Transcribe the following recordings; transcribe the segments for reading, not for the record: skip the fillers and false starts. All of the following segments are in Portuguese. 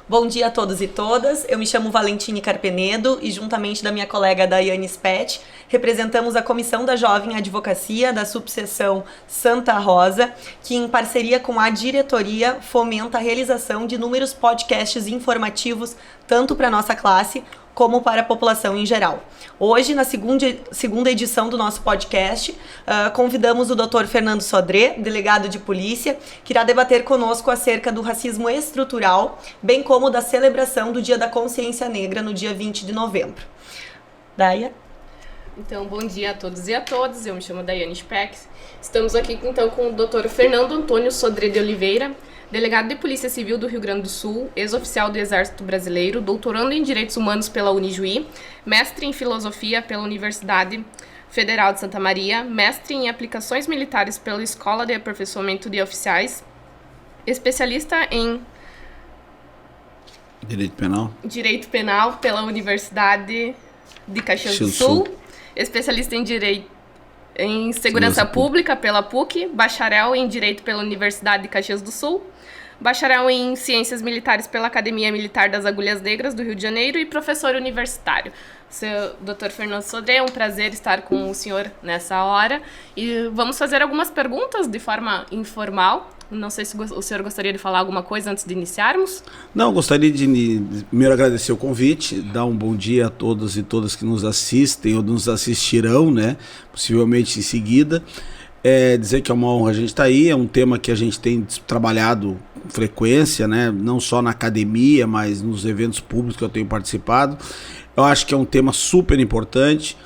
Bom dia a todos e todas, eu me chamo Valentine Carpenedo e juntamente da minha colega Daiane Spett, representamos a Comissão da Jovem Advocacia da subseção Santa Rosa, que em parceria com a diretoria fomenta a realização de inúmeros podcasts informativos tanto para a nossa classe como para a população em geral. Hoje, na segunda edição do nosso podcast, convidamos o Dr. Fernando Sodré, delegado de polícia, que irá debater conosco acerca do racismo estrutural, bem como da celebração do Dia da Consciência Negra no dia 20 de novembro. Daia? Então, bom dia a todos e a todas, eu me chamo Daiane Spett. Estamos aqui então com o Dr. Fernando Antônio Sodré de Oliveira, delegado de Polícia Civil do Rio Grande do Sul, ex-oficial do Exército Brasileiro, doutorando em Direitos Humanos pela Unijuí, mestre em Filosofia pela Universidade Federal de Santa Maria, mestre em Aplicações Militares pela Escola de Aperfeiçoamento de Oficiais, especialista em Direito Penal pela Universidade de Caxias do Sul, especialista em Segurança Pública pela PUC, bacharel em Direito pela Universidade de Caxias do Sul, bacharel em Ciências Militares pela Academia Militar das Agulhas Negras do Rio de Janeiro e professor universitário. Seu Dr. Fernando Sodré, é um prazer estar com o senhor nessa hora e vamos fazer algumas perguntas de forma informal. Não sei se o senhor gostaria de falar alguma coisa antes de iniciarmos. Não, gostaria de primeiro agradecer o convite, dar um bom dia a todos e todas que nos assistem ou nos assistirão, né? Possivelmente em seguida. Dizer que é uma honra a gente estar aí, é um tema que a gente tem trabalhado com frequência, né? Não só na academia, mas nos eventos públicos que eu tenho participado. Eu acho que é um tema super importante.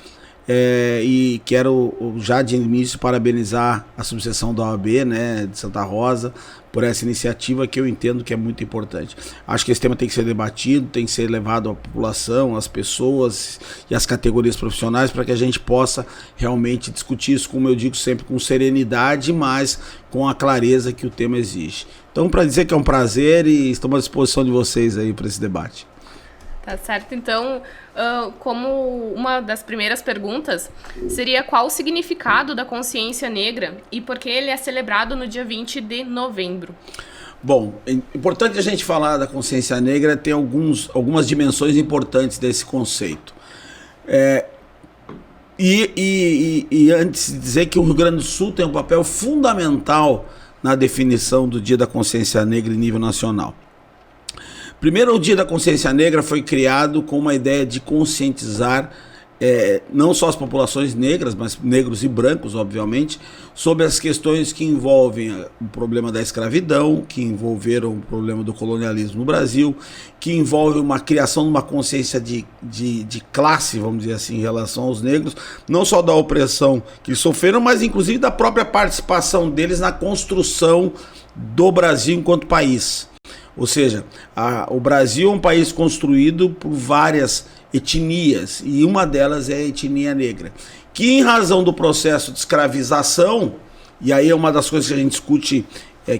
E quero já de início parabenizar a subseção da OAB, né, de Santa Rosa, por essa iniciativa que eu entendo que é muito importante. Acho que esse tema tem que ser debatido, tem que ser levado à população, às pessoas e às categorias profissionais para que a gente possa realmente discutir isso, como eu digo sempre, com serenidade, mas com a clareza que o tema exige. Então, para dizer que é um prazer e estamos à disposição de vocês aí para esse debate. Tá certo, então, como uma das primeiras perguntas, seria qual o significado da consciência negra e por que ele é celebrado no dia 20 de novembro? Bom, é importante a gente falar da consciência negra, tem algumas dimensões importantes desse conceito. E antes de dizer que o Rio Grande do Sul tem um papel fundamental na definição do Dia da Consciência Negra em nível nacional. Primeiro, o Dia da Consciência Negra foi criado com uma ideia de conscientizar não só as populações negras, mas negros e brancos, obviamente, sobre as questões que envolvem o problema da escravidão, que envolveram o problema do colonialismo no Brasil, que envolve uma criação de uma consciência de classe, vamos dizer assim, em relação aos negros, não só da opressão que eles sofreram, mas inclusive da própria participação deles na construção do Brasil enquanto país. Ou seja, o Brasil é um país construído por várias etnias, e uma delas é a etnia negra, que em razão do processo de escravização, e aí é uma das coisas que a gente discute,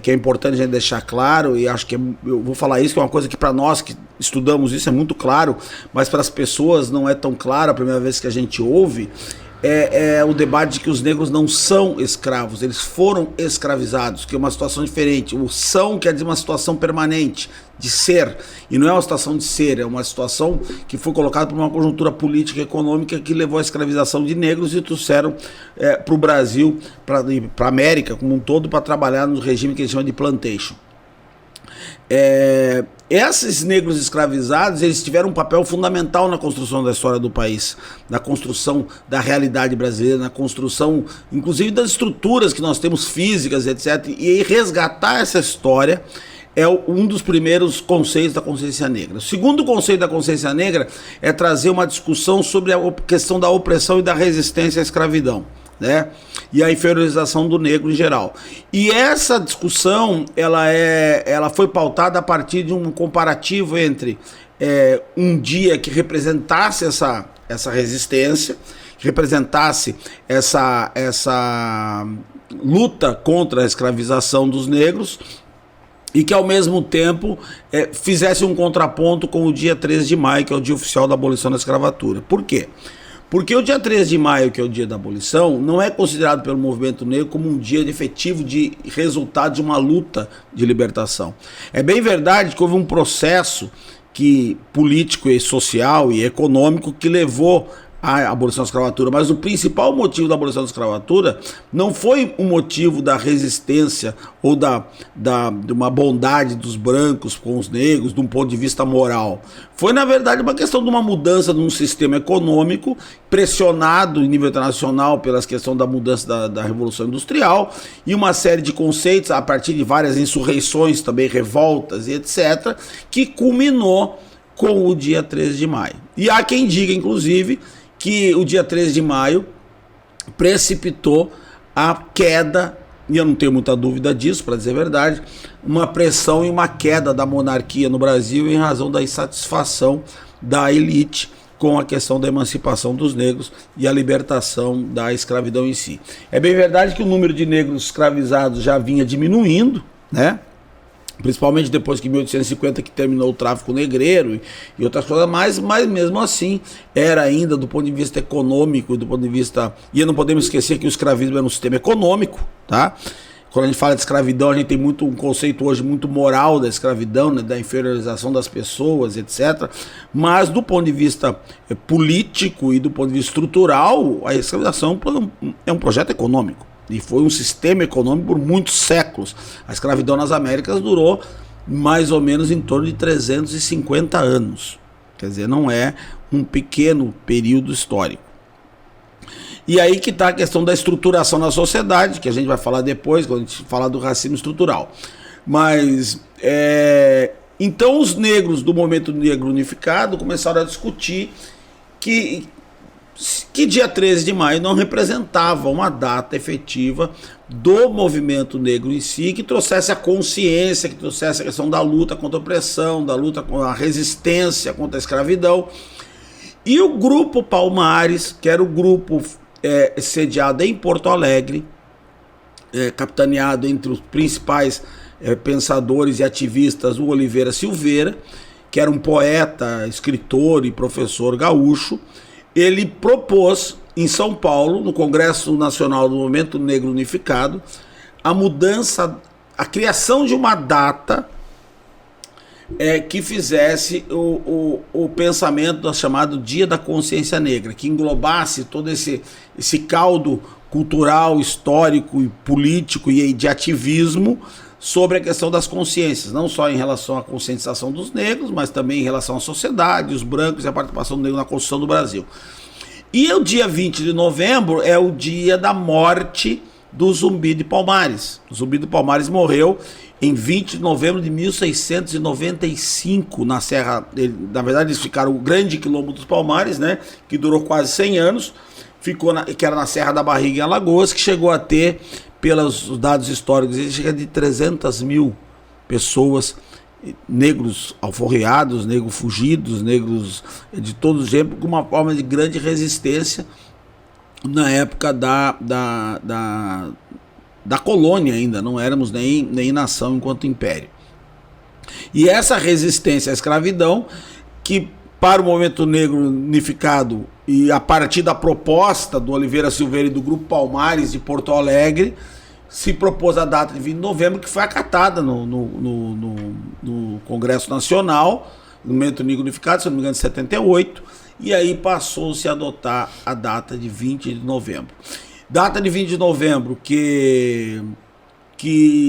que é importante a gente deixar claro, e acho que eu vou falar isso, que é uma coisa que para nós que estudamos isso é muito claro, mas para as pessoas não é tão claro a primeira vez que a gente ouve, o debate de que os negros não são escravos, eles foram escravizados, que é uma situação diferente. O são quer dizer uma situação permanente, de ser, e não é uma situação de ser, é uma situação que foi colocada por uma conjuntura política e econômica que levou à escravização de negros e trouxeram para o Brasil, para a América como um todo, para trabalhar no regime que eles chamam de plantation. Esses negros escravizados, eles tiveram um papel fundamental na construção da história do país, na construção da realidade brasileira, na construção, inclusive, das estruturas que nós temos físicas, etc. E resgatar essa história é um dos primeiros conceitos da consciência negra. O segundo conceito da consciência negra é trazer uma discussão sobre a questão da opressão e da resistência à escravidão, né? E a inferiorização do negro em geral. E essa discussão ela foi pautada a partir de um comparativo entre um dia que representasse essa resistência, que representasse essa luta contra a escravização dos negros, e que ao mesmo tempo fizesse um contraponto com o dia 13 de maio, que é o dia oficial da abolição da escravatura. Por quê? Porque o dia 13 de maio, que é o dia da abolição, não é considerado pelo movimento negro como um dia efetivo de resultado de uma luta de libertação. É bem verdade que houve um processo político e social e econômico que levou à abolição da escravatura, mas o principal motivo da abolição da escravatura não foi um motivo da resistência ou de uma bondade dos brancos com os negros, de um ponto de vista moral. Foi, na verdade, uma questão de uma mudança de um sistema econômico pressionado em nível internacional pela questão da mudança da Revolução Industrial e uma série de conceitos a partir de várias insurreições, também revoltas e etc., que culminou com o dia 13 de maio. E há quem diga, inclusive, que o dia 13 de maio precipitou a queda, e eu não tenho muita dúvida disso, para dizer a verdade, uma pressão e uma queda da monarquia no Brasil em razão da insatisfação da elite com a questão da emancipação dos negros e a libertação da escravidão em si. É bem verdade que o número de negros escravizados já vinha diminuindo, né? Principalmente depois que em 1850 que terminou o tráfico negreiro e outras coisas mais, mas mesmo assim era ainda do ponto de vista econômico, do ponto de vista... E não podemos esquecer que o escravismo era um sistema econômico, tá? Quando a gente fala de escravidão, a gente tem um conceito hoje muito moral da escravidão, né, da inferiorização das pessoas, etc. Mas do ponto de vista político e do ponto de vista estrutural, a escravização é um projeto econômico. E foi um sistema econômico por muitos séculos. A escravidão nas Américas durou mais ou menos em torno de 350 anos. Quer dizer, não é um pequeno período histórico. E aí que está a questão da estruturação na sociedade, que a gente vai falar depois, quando a gente falar do racismo estrutural. Mas, então os negros do movimento negro unificado começaram a discutir que dia 13 de maio não representava uma data efetiva do movimento negro em si, que trouxesse a consciência, que trouxesse a questão da luta contra a opressão, da luta contra a resistência contra a escravidão. E o Grupo Palmares, que era o grupo sediado em Porto Alegre, capitaneado entre os principais pensadores e ativistas, o Oliveira Silveira, que era um poeta, escritor e professor gaúcho. Ele propôs em São Paulo, no Congresso Nacional do Movimento Negro Unificado, a criação de uma data que fizesse o pensamento do chamado Dia da Consciência Negra, que englobasse todo esse caldo cultural, histórico e político e de ativismo sobre a questão das consciências, não só em relação à conscientização dos negros, mas também em relação à sociedade, os brancos e a participação do negro na construção do Brasil. E o dia 20 de novembro é o dia da morte do Zumbi de Palmares. O Zumbi de Palmares morreu em 20 de novembro de 1695 na Serra. Na verdade, eles ficaram o grande quilombo dos Palmares, né, que durou quase 100 anos, que era na Serra da Barriga, em Alagoas, que chegou a ter, pelos dados históricos, chega de 300 mil pessoas, negros alforreados, negros fugidos, negros de todos os gêneros, com uma forma de grande resistência na época da colônia ainda, não éramos nem nação enquanto império. E essa resistência à escravidão, que para o movimento negro unificado e a partir da proposta do Oliveira Silveira e do Grupo Palmares de Porto Alegre, se propôs a data de 20 de novembro, que foi acatada no Congresso Nacional, no movimento negro unificado, se não me engano, de 78, e aí passou-se a adotar a data de 20 de novembro. Data de 20 de novembro, que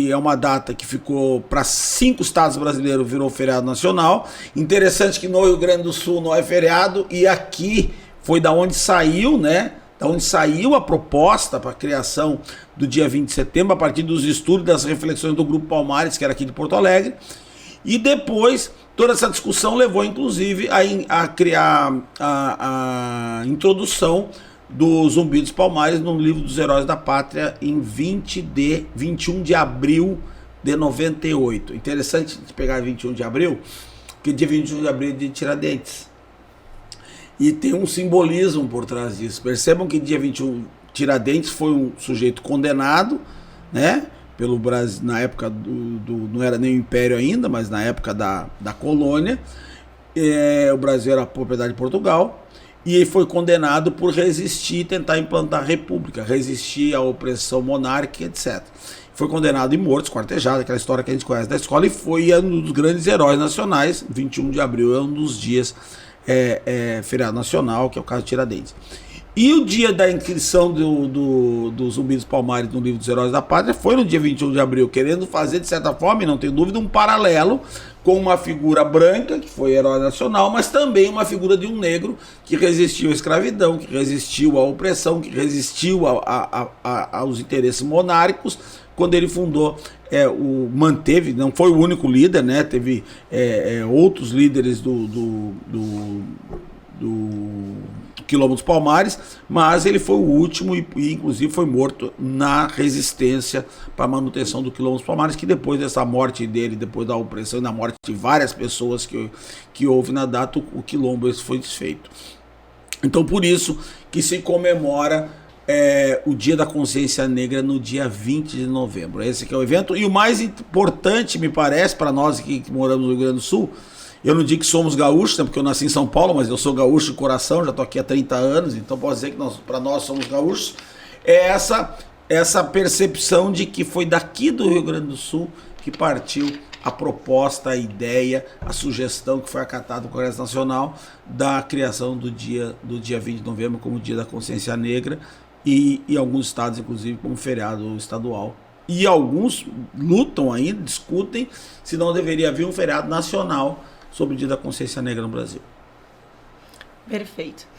é uma data que ficou para 5 estados brasileiros, virou feriado nacional. Interessante que no Rio Grande do Sul não é feriado, e aqui foi da onde saiu, né? Da onde saiu a proposta para a criação do dia 20 de setembro, a partir dos estudos, das reflexões do Grupo Palmares, que era aqui de Porto Alegre. E depois, toda essa discussão levou, inclusive, a criar a introdução do Zumbi dos Palmares no livro dos Heróis da Pátria em 21 de abril de 98. Interessante de pegar 21 de abril, porque dia 21 de abril é dia de Tiradentes. E tem um simbolismo por trás disso. Percebam que dia 21, Tiradentes foi um sujeito condenado, né, pelo Brasil, na época não era nem o Império ainda, mas na época da colônia. O Brasil era propriedade de Portugal. e ele foi condenado por resistir, tentar implantar a república, resistir à opressão monárquica, etc. Foi condenado e morto, esquartejado, aquela história que a gente conhece da escola, e foi um dos grandes heróis nacionais. 21 de abril é um dos dias feriado nacional, que é o caso de Tiradentes. E o dia da inscrição do Zumbi dos Palmares no livro dos Heróis da Pátria foi no dia 21 de abril, querendo fazer, de certa forma, e não tenho dúvida, um paralelo com uma figura branca, que foi herói nacional, mas também uma figura de um negro que resistiu à escravidão, que resistiu à opressão, que resistiu aos interesses monárquicos, quando ele fundou, manteve, não foi o único líder, né? Teve outros líderes do Quilombo dos Palmares, mas ele foi o último e inclusive foi morto na resistência para a manutenção do Quilombo dos Palmares, que depois dessa morte dele, depois da opressão e da morte de várias pessoas que houve na data, o Quilombo foi desfeito. Então, por isso que se comemora o Dia da Consciência Negra no dia 20 de novembro. Esse que é o evento. E o mais importante, me parece, para nós aqui que moramos no Rio Grande do Sul, eu não digo que somos gaúchos, né, porque eu nasci em São Paulo, mas eu sou gaúcho de coração, já estou aqui há 30 anos, então posso dizer que para nós somos gaúchos, é essa percepção de que foi daqui do Rio Grande do Sul que partiu a proposta, a ideia, a sugestão que foi acatada no Congresso Nacional da criação do dia 20 de novembro como Dia da Consciência Negra e alguns estados, inclusive, como feriado estadual. E alguns lutam ainda, discutem se não deveria haver um feriado nacional sobre o Dia da Consciência Negra no Brasil. Perfeito.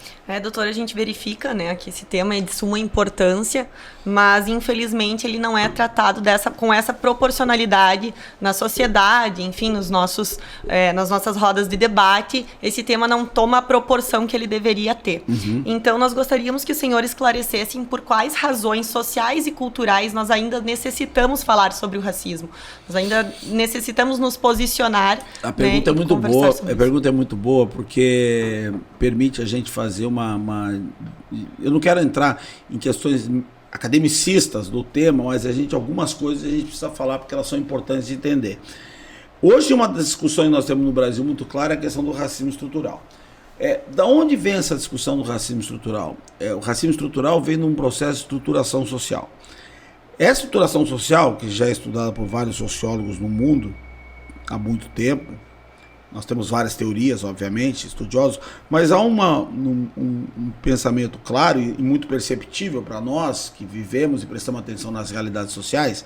Doutora, a gente verifica, né, que esse tema é de suma importância, mas infelizmente ele não é tratado com essa proporcionalidade na sociedade, enfim, nas nossas rodas de debate, esse tema não toma a proporção que ele deveria ter. Uhum. Então, nós gostaríamos que o senhor esclarecesse por quais razões sociais e culturais nós ainda necessitamos falar sobre o racismo. Nós ainda necessitamos nos posicionar. A pergunta é muito boa. A pergunta é muito boa porque permite a gente fazer eu não quero entrar em questões academicistas do tema, mas algumas coisas a gente precisa falar porque elas são importantes de entender. Hoje uma das discussões que nós temos no Brasil muito clara é a questão do racismo estrutural. Da onde vem essa discussão do racismo estrutural? O racismo estrutural vem num processo de estruturação social. Essa estruturação social, que já é estudada por vários sociólogos no mundo há muito tempo, nós temos várias teorias, obviamente, estudiosos, mas há um pensamento claro e muito perceptível para nós, que vivemos e prestamos atenção nas realidades sociais,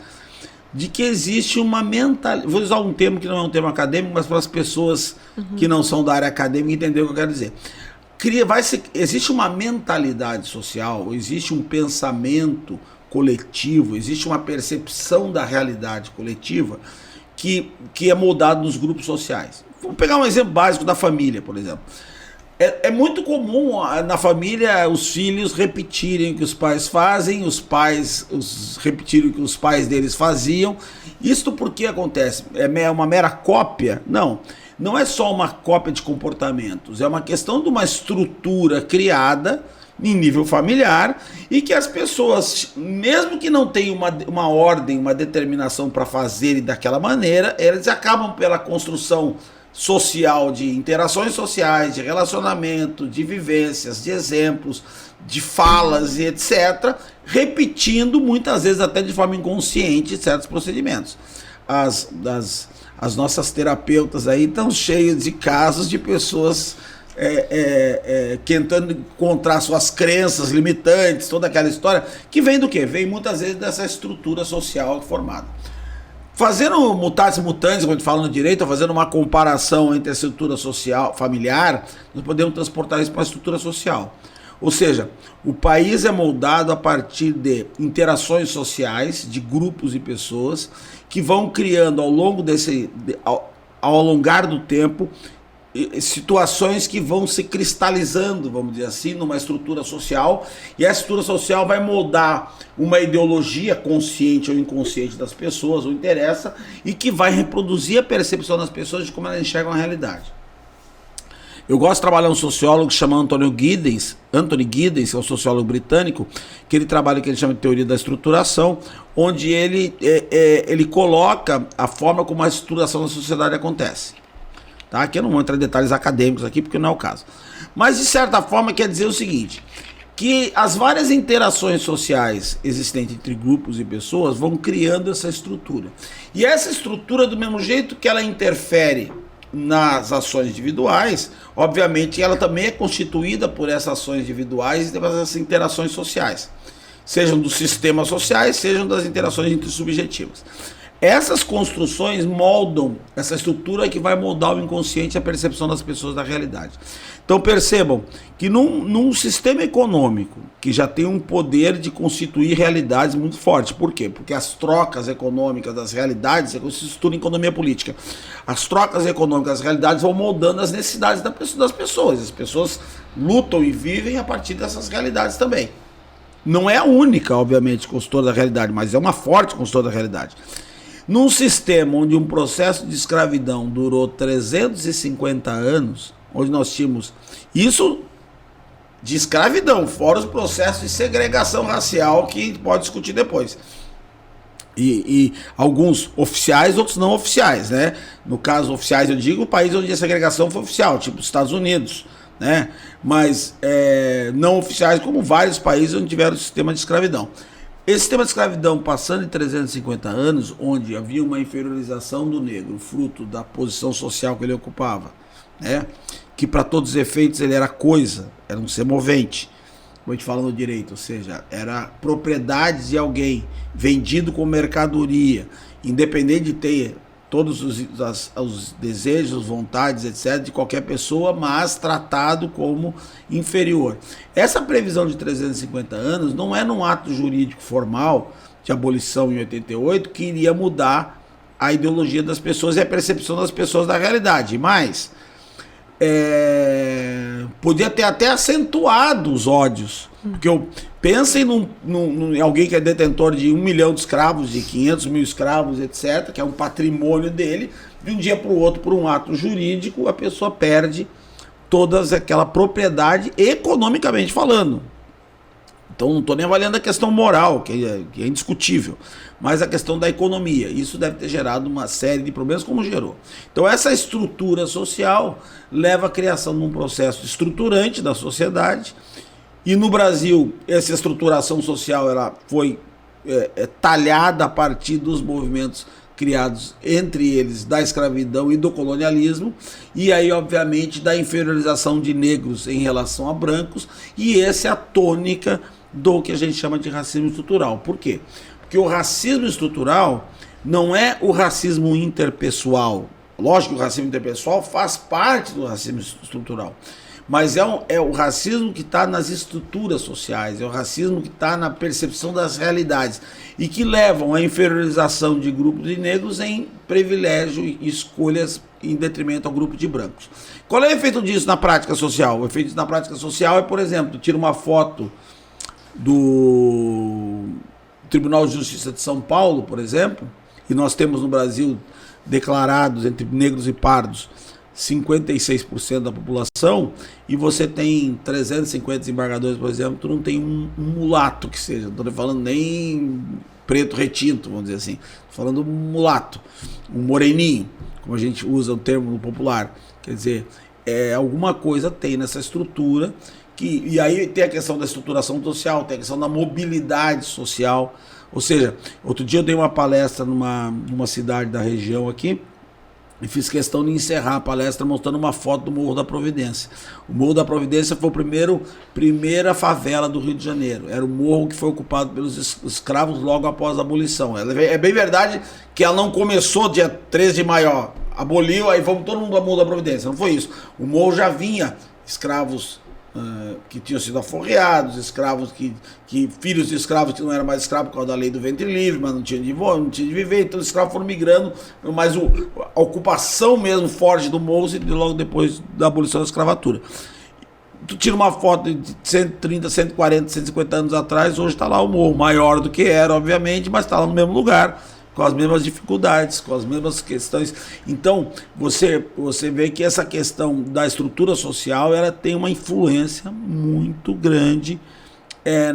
de que existe uma mentalidade, vou usar um termo que não é um termo acadêmico, mas para as pessoas que não são da área acadêmica entender o que eu quero dizer. Existe uma mentalidade social, existe um pensamento coletivo, existe uma percepção da realidade coletiva que é moldado nos grupos sociais. Vamos pegar um exemplo básico da família, por exemplo. É muito comum na família os filhos repetirem o que os pais fazem, os pais repetirem o que os pais deles faziam. Isto por que acontece? É uma mera cópia? Não é só uma cópia de comportamentos, é uma questão de uma estrutura criada em nível familiar e que as pessoas, mesmo que não tenham uma ordem, uma determinação para fazerem daquela maneira, eles acabam pela construção social, de interações sociais, de relacionamento, de vivências, de exemplos, de falas e etc., repetindo muitas vezes até de forma inconsciente certos procedimentos. As nossas terapeutas aí estão cheias de casos de pessoas tentando encontrar suas crenças limitantes, toda aquela história, que vem do quê? Vem muitas vezes dessa estrutura social formada. Fazendo mutatis mutandis, quando a gente fala no direito, fazendo uma comparação entre a estrutura social, familiar, nós podemos transportar isso para a estrutura social. Ou seja, o país é moldado a partir de interações sociais, de grupos e pessoas, que vão criando ao longo ao alongar do tempo, situações que vão se cristalizando, vamos dizer assim, numa estrutura social, e essa estrutura social vai moldar uma ideologia consciente ou inconsciente das pessoas, ou interessa, e que vai reproduzir a percepção das pessoas de como elas enxergam a realidade. Eu gosto de trabalhar um sociólogo chamado Anthony Giddens, que é um sociólogo britânico, que ele trabalha o que ele chama de teoria da estruturação, onde ele coloca a forma como a estruturação da sociedade acontece. tá? Aqui eu não vou entrar em detalhes acadêmicos aqui, porque não é o caso. Mas, de certa forma, quer dizer o seguinte, que as várias interações sociais existentes entre grupos e pessoas vão criando essa estrutura. E essa estrutura, do mesmo jeito que ela interfere nas ações individuais, obviamente ela também é constituída por essas ações individuais e essas interações sociais, sejam dos sistemas sociais, sejam das interações intersubjetivas. Essas construções moldam essa estrutura que vai moldar o inconsciente e a percepção das pessoas da realidade. Então percebam que num sistema econômico que já tem um poder de constituir realidades muito forte. Por quê? Porque as trocas econômicas das realidades, isso estuda em economia política, as trocas econômicas das realidades vão moldando as necessidades das pessoas. As pessoas lutam e vivem a partir dessas realidades também. Não é a única, obviamente, consultora da realidade, mas é uma forte consultora da realidade. Num sistema onde um processo de escravidão durou 350 anos, onde nós tínhamos isso de escravidão, fora os processos de segregação racial que a gente pode discutir depois. E alguns oficiais, outros não oficiais, né? No caso oficiais, eu digo o país onde a segregação foi oficial, tipo os Estados Unidos, né? Mas não oficiais, como vários países onde tiveram sistema de escravidão. Esse sistema de escravidão, passando de 350 anos, onde havia uma inferiorização do negro, fruto da posição social que ele ocupava, né? Que para todos os efeitos ele era coisa, era um ser movente, como a gente fala no direito, ou seja, era propriedade de alguém, vendido como mercadoria, independente de ter todos os desejos, vontades, etc., de qualquer pessoa, mas tratado como inferior. Essa previsão de 350 anos não é num ato jurídico formal de abolição em 88 que iria mudar a ideologia das pessoas e a percepção das pessoas da realidade, mas podia ter até acentuado os ódios, porque pensem em alguém que é detentor de 1 milhão de escravos, de 500 mil escravos, etc., que é um patrimônio dele, de um dia para o outro, por um ato jurídico, a pessoa perde toda aquela propriedade economicamente falando. Então não estou nem avaliando a questão moral, que é indiscutível, mas a questão da economia. Isso deve ter gerado uma série de problemas, como gerou. Então essa estrutura social leva à criação de um processo estruturante da sociedade. E no Brasil, essa estruturação social ela foi talhada a partir dos movimentos criados, entre eles, da escravidão e do colonialismo, e aí, obviamente, da inferiorização de negros em relação a brancos, e essa é a tônica do que a gente chama de racismo estrutural. Por quê? Porque o racismo estrutural não é o racismo interpessoal. Lógico que o racismo interpessoal faz parte do racismo estrutural, mas é o racismo que está nas estruturas sociais, é o racismo que está na percepção das realidades e que levam à inferiorização de grupos de negros em privilégio e escolhas em detrimento ao grupo de brancos. Qual é o efeito disso na prática social? O efeito disso na prática social é, por exemplo, tira uma foto do Tribunal de Justiça de São Paulo, por exemplo, e nós temos no Brasil declarados entre negros e pardos 56% da população, e você tem 350 desembargadores, por exemplo, tu não tem um mulato que seja, não estou falando nem preto retinto, vamos dizer assim, estou falando mulato, um moreninho, como a gente usa o termo no popular, quer dizer, alguma coisa tem nessa estrutura, e aí tem a questão da estruturação social, tem a questão da mobilidade social, ou seja, outro dia eu dei uma palestra numa cidade da região aqui, e fiz questão de encerrar a palestra mostrando uma foto do Morro da Providência. O Morro da Providência foi a primeira favela do Rio de Janeiro. Era o morro que foi ocupado pelos escravos logo após a abolição. É bem verdade que ela não começou dia 13 de maio, aboliu, aí vamos todo mundo ao Morro da Providência. Não foi isso. O morro já vinha escravos que tinham sido aforreados, escravos filhos de escravos que não eram mais escravos por causa da lei do ventre livre, mas não tinham de viver, então os escravos foram migrando, mas a ocupação mesmo forte do morro e logo depois da abolição da escravatura. Tu tira uma foto de 130, 140, 150 anos atrás, hoje está lá o morro, maior do que era, obviamente, mas está lá no mesmo lugar, com as mesmas dificuldades, com as mesmas questões. Então, você vê que essa questão da estrutura social, ela tem uma influência muito grande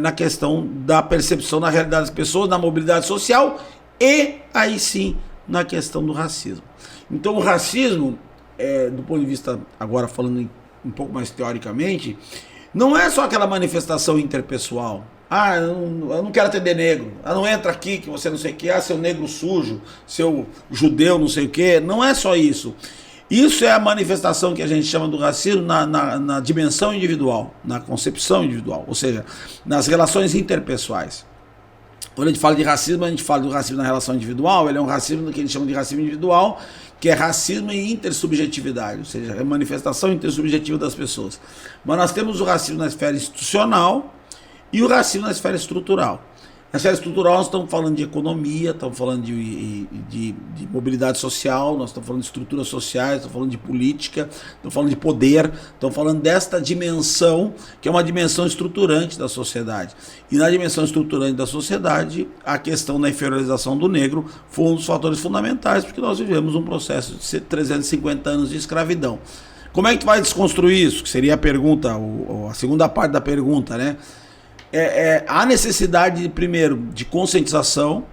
na questão da percepção da realidade das pessoas, na mobilidade social e, aí sim, na questão do racismo. Então, o racismo do ponto de vista, agora falando um pouco mais teoricamente, não é só aquela manifestação interpessoal. Eu não quero atender negro. Não entra aqui que você não sei o que. Seu negro sujo, seu judeu não sei o que. Não é só isso. Isso é a manifestação que a gente chama do racismo na dimensão individual, na concepção individual, ou seja, nas relações interpessoais. Quando a gente fala de racismo, a gente fala do racismo na relação individual. Ele é um racismo que a gente chama de racismo individual, que é racismo e intersubjetividade, ou seja, é a manifestação intersubjetiva das pessoas. Mas nós temos o racismo na esfera institucional e o racismo na esfera estrutural. Na esfera estrutural nós estamos falando de economia, estamos falando de mobilidade social, nós estamos falando de estruturas sociais, estamos falando de política, estamos falando de poder, estamos falando desta dimensão, que é uma dimensão estruturante da sociedade. E na dimensão estruturante da sociedade, a questão da inferiorização do negro foi um dos fatores fundamentais, porque nós vivemos um processo de 350 anos de escravidão. Como é que tu vai desconstruir isso? Que seria a pergunta, a segunda parte da pergunta, né? Há necessidade, primeiro, de conscientização.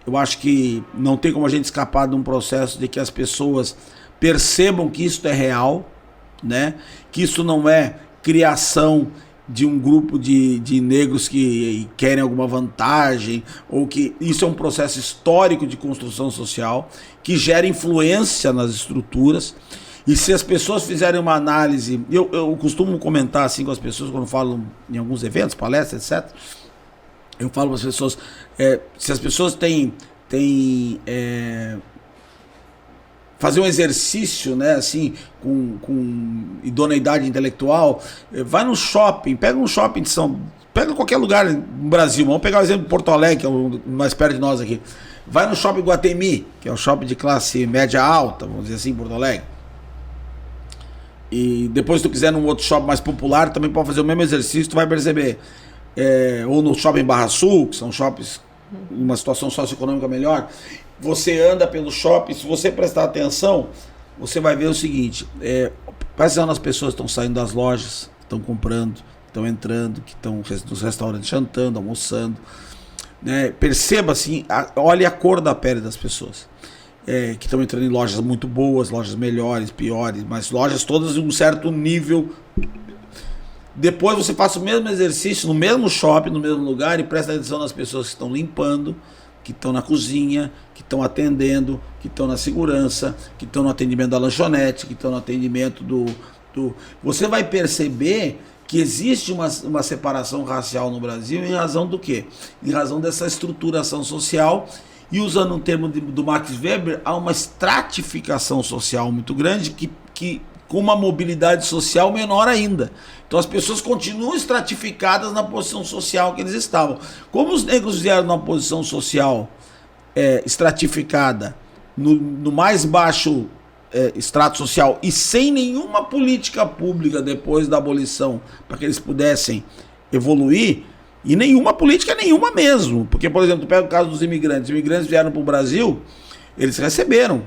Eu acho que não tem como a gente escapar de um processo de que as pessoas percebam que isso é real, né? Que isso não é criação de um grupo de negros que querem alguma vantagem, ou que isso é um processo histórico de construção social que gera influência nas estruturas. E se as pessoas fizerem uma análise, eu costumo comentar assim com as pessoas quando falo em alguns eventos, palestras, etc. Eu falo para as pessoas, se as pessoas têm fazer um exercício, né, assim, com idoneidade intelectual, vai no shopping, pega um shopping pega qualquer lugar no Brasil, vamos pegar o exemplo de Porto Alegre, que é o mais perto de nós aqui. Vai no shopping Guatemi, que é o shopping de classe média alta, vamos dizer assim, em Porto Alegre. E depois, se tu quiser num outro shopping mais popular, também pode fazer o mesmo exercício, tu vai perceber. Ou no shopping Barra Sul, que são shoppings em uma situação socioeconômica melhor, você anda pelo shopping, se você prestar atenção, você vai ver o seguinte, presta atenção nas pessoas que estão saindo das lojas, estão comprando, estão entrando, que estão nos restaurantes jantando, almoçando, né? Perceba assim, olhe a cor da pele das pessoas. Que estão entrando em lojas muito boas, lojas melhores, piores, mas lojas todas de um certo nível. Depois você faça o mesmo exercício no mesmo shopping, no mesmo lugar, e presta atenção nas pessoas que estão limpando, que estão na cozinha, que estão atendendo, que estão na segurança, que estão no atendimento da lanchonete, que estão no atendimento do... Você vai perceber que existe uma separação racial no Brasil em razão do quê? Em razão dessa estruturação social. E usando um termo do Max Weber, há uma estratificação social muito grande que com uma mobilidade social menor ainda. Então as pessoas continuam estratificadas na posição social que eles estavam. Como os negros vieram numa posição social estratificada, no mais baixo extrato social, e sem nenhuma política pública depois da abolição para que eles pudessem evoluir, e nenhuma política, nenhuma mesmo. Porque, por exemplo, tu pega o caso dos imigrantes. Os imigrantes vieram para o Brasil, eles receberam.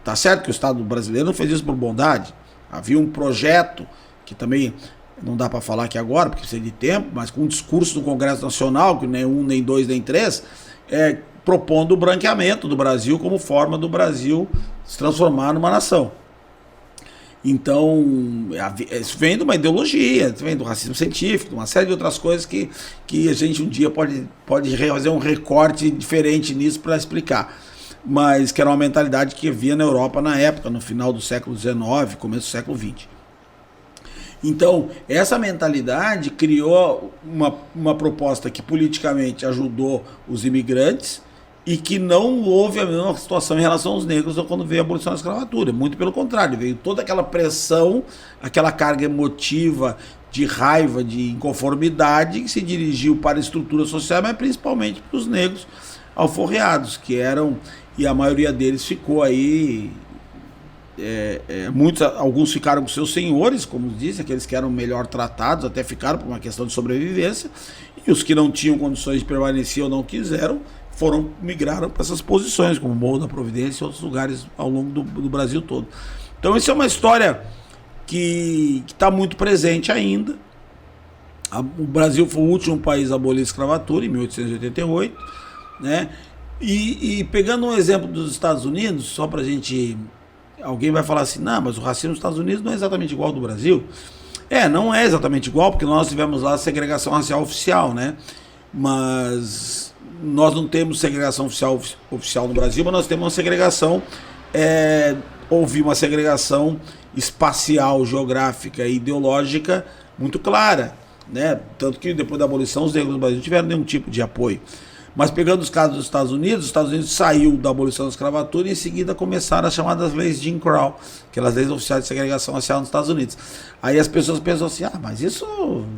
Tá certo que o Estado brasileiro não fez isso por bondade. Havia um projeto, que também não dá para falar aqui agora, porque precisa de tempo, mas com um discurso do Congresso Nacional, que nem 1, nem 2, nem 3, propondo o branqueamento do Brasil como forma do Brasil se transformar numa nação. Então, isso vem de uma ideologia, vem do racismo científico, de uma série de outras coisas que a gente um dia pode fazer um recorte diferente nisso para explicar. Mas que era uma mentalidade que havia na Europa na época, no final do século XIX, começo do século XX. Então, essa mentalidade criou uma proposta que politicamente ajudou os imigrantes, e que não houve a mesma situação em relação aos negros quando veio a abolição da escravatura. Muito pelo contrário, veio toda aquela pressão, aquela carga emotiva de raiva, de inconformidade, que se dirigiu para a estrutura social, mas principalmente para os negros alforreados, que eram, e a maioria deles ficou aí, alguns ficaram com seus senhores, como diz, aqueles que eram melhor tratados, até ficaram por uma questão de sobrevivência, e os que não tinham condições de permanecer ou não quiseram, migraram para essas posições, como Morro da Providência e outros lugares ao longo do Brasil todo. Então, isso é uma história que está muito presente ainda. O Brasil foi o último país a abolir a escravatura, em 1888, né? E pegando um exemplo dos Estados Unidos, só para a gente alguém vai falar assim, não, mas o racismo nos Estados Unidos não é exatamente igual ao do Brasil. Não é exatamente igual, porque nós tivemos lá a segregação racial oficial, né? Mas nós não temos segregação oficial no Brasil, mas nós temos uma segregação, houve uma segregação espacial, geográfica e ideológica muito clara, né? Tanto que depois da abolição os negros no Brasil não tiveram nenhum tipo de apoio. Mas pegando os casos dos Estados Unidos saiu da abolição da escravatura e em seguida começaram as chamadas leis de Jim Crow, aquelas leis oficiais de segregação racial nos Estados Unidos. Aí as pessoas pensam assim, mas isso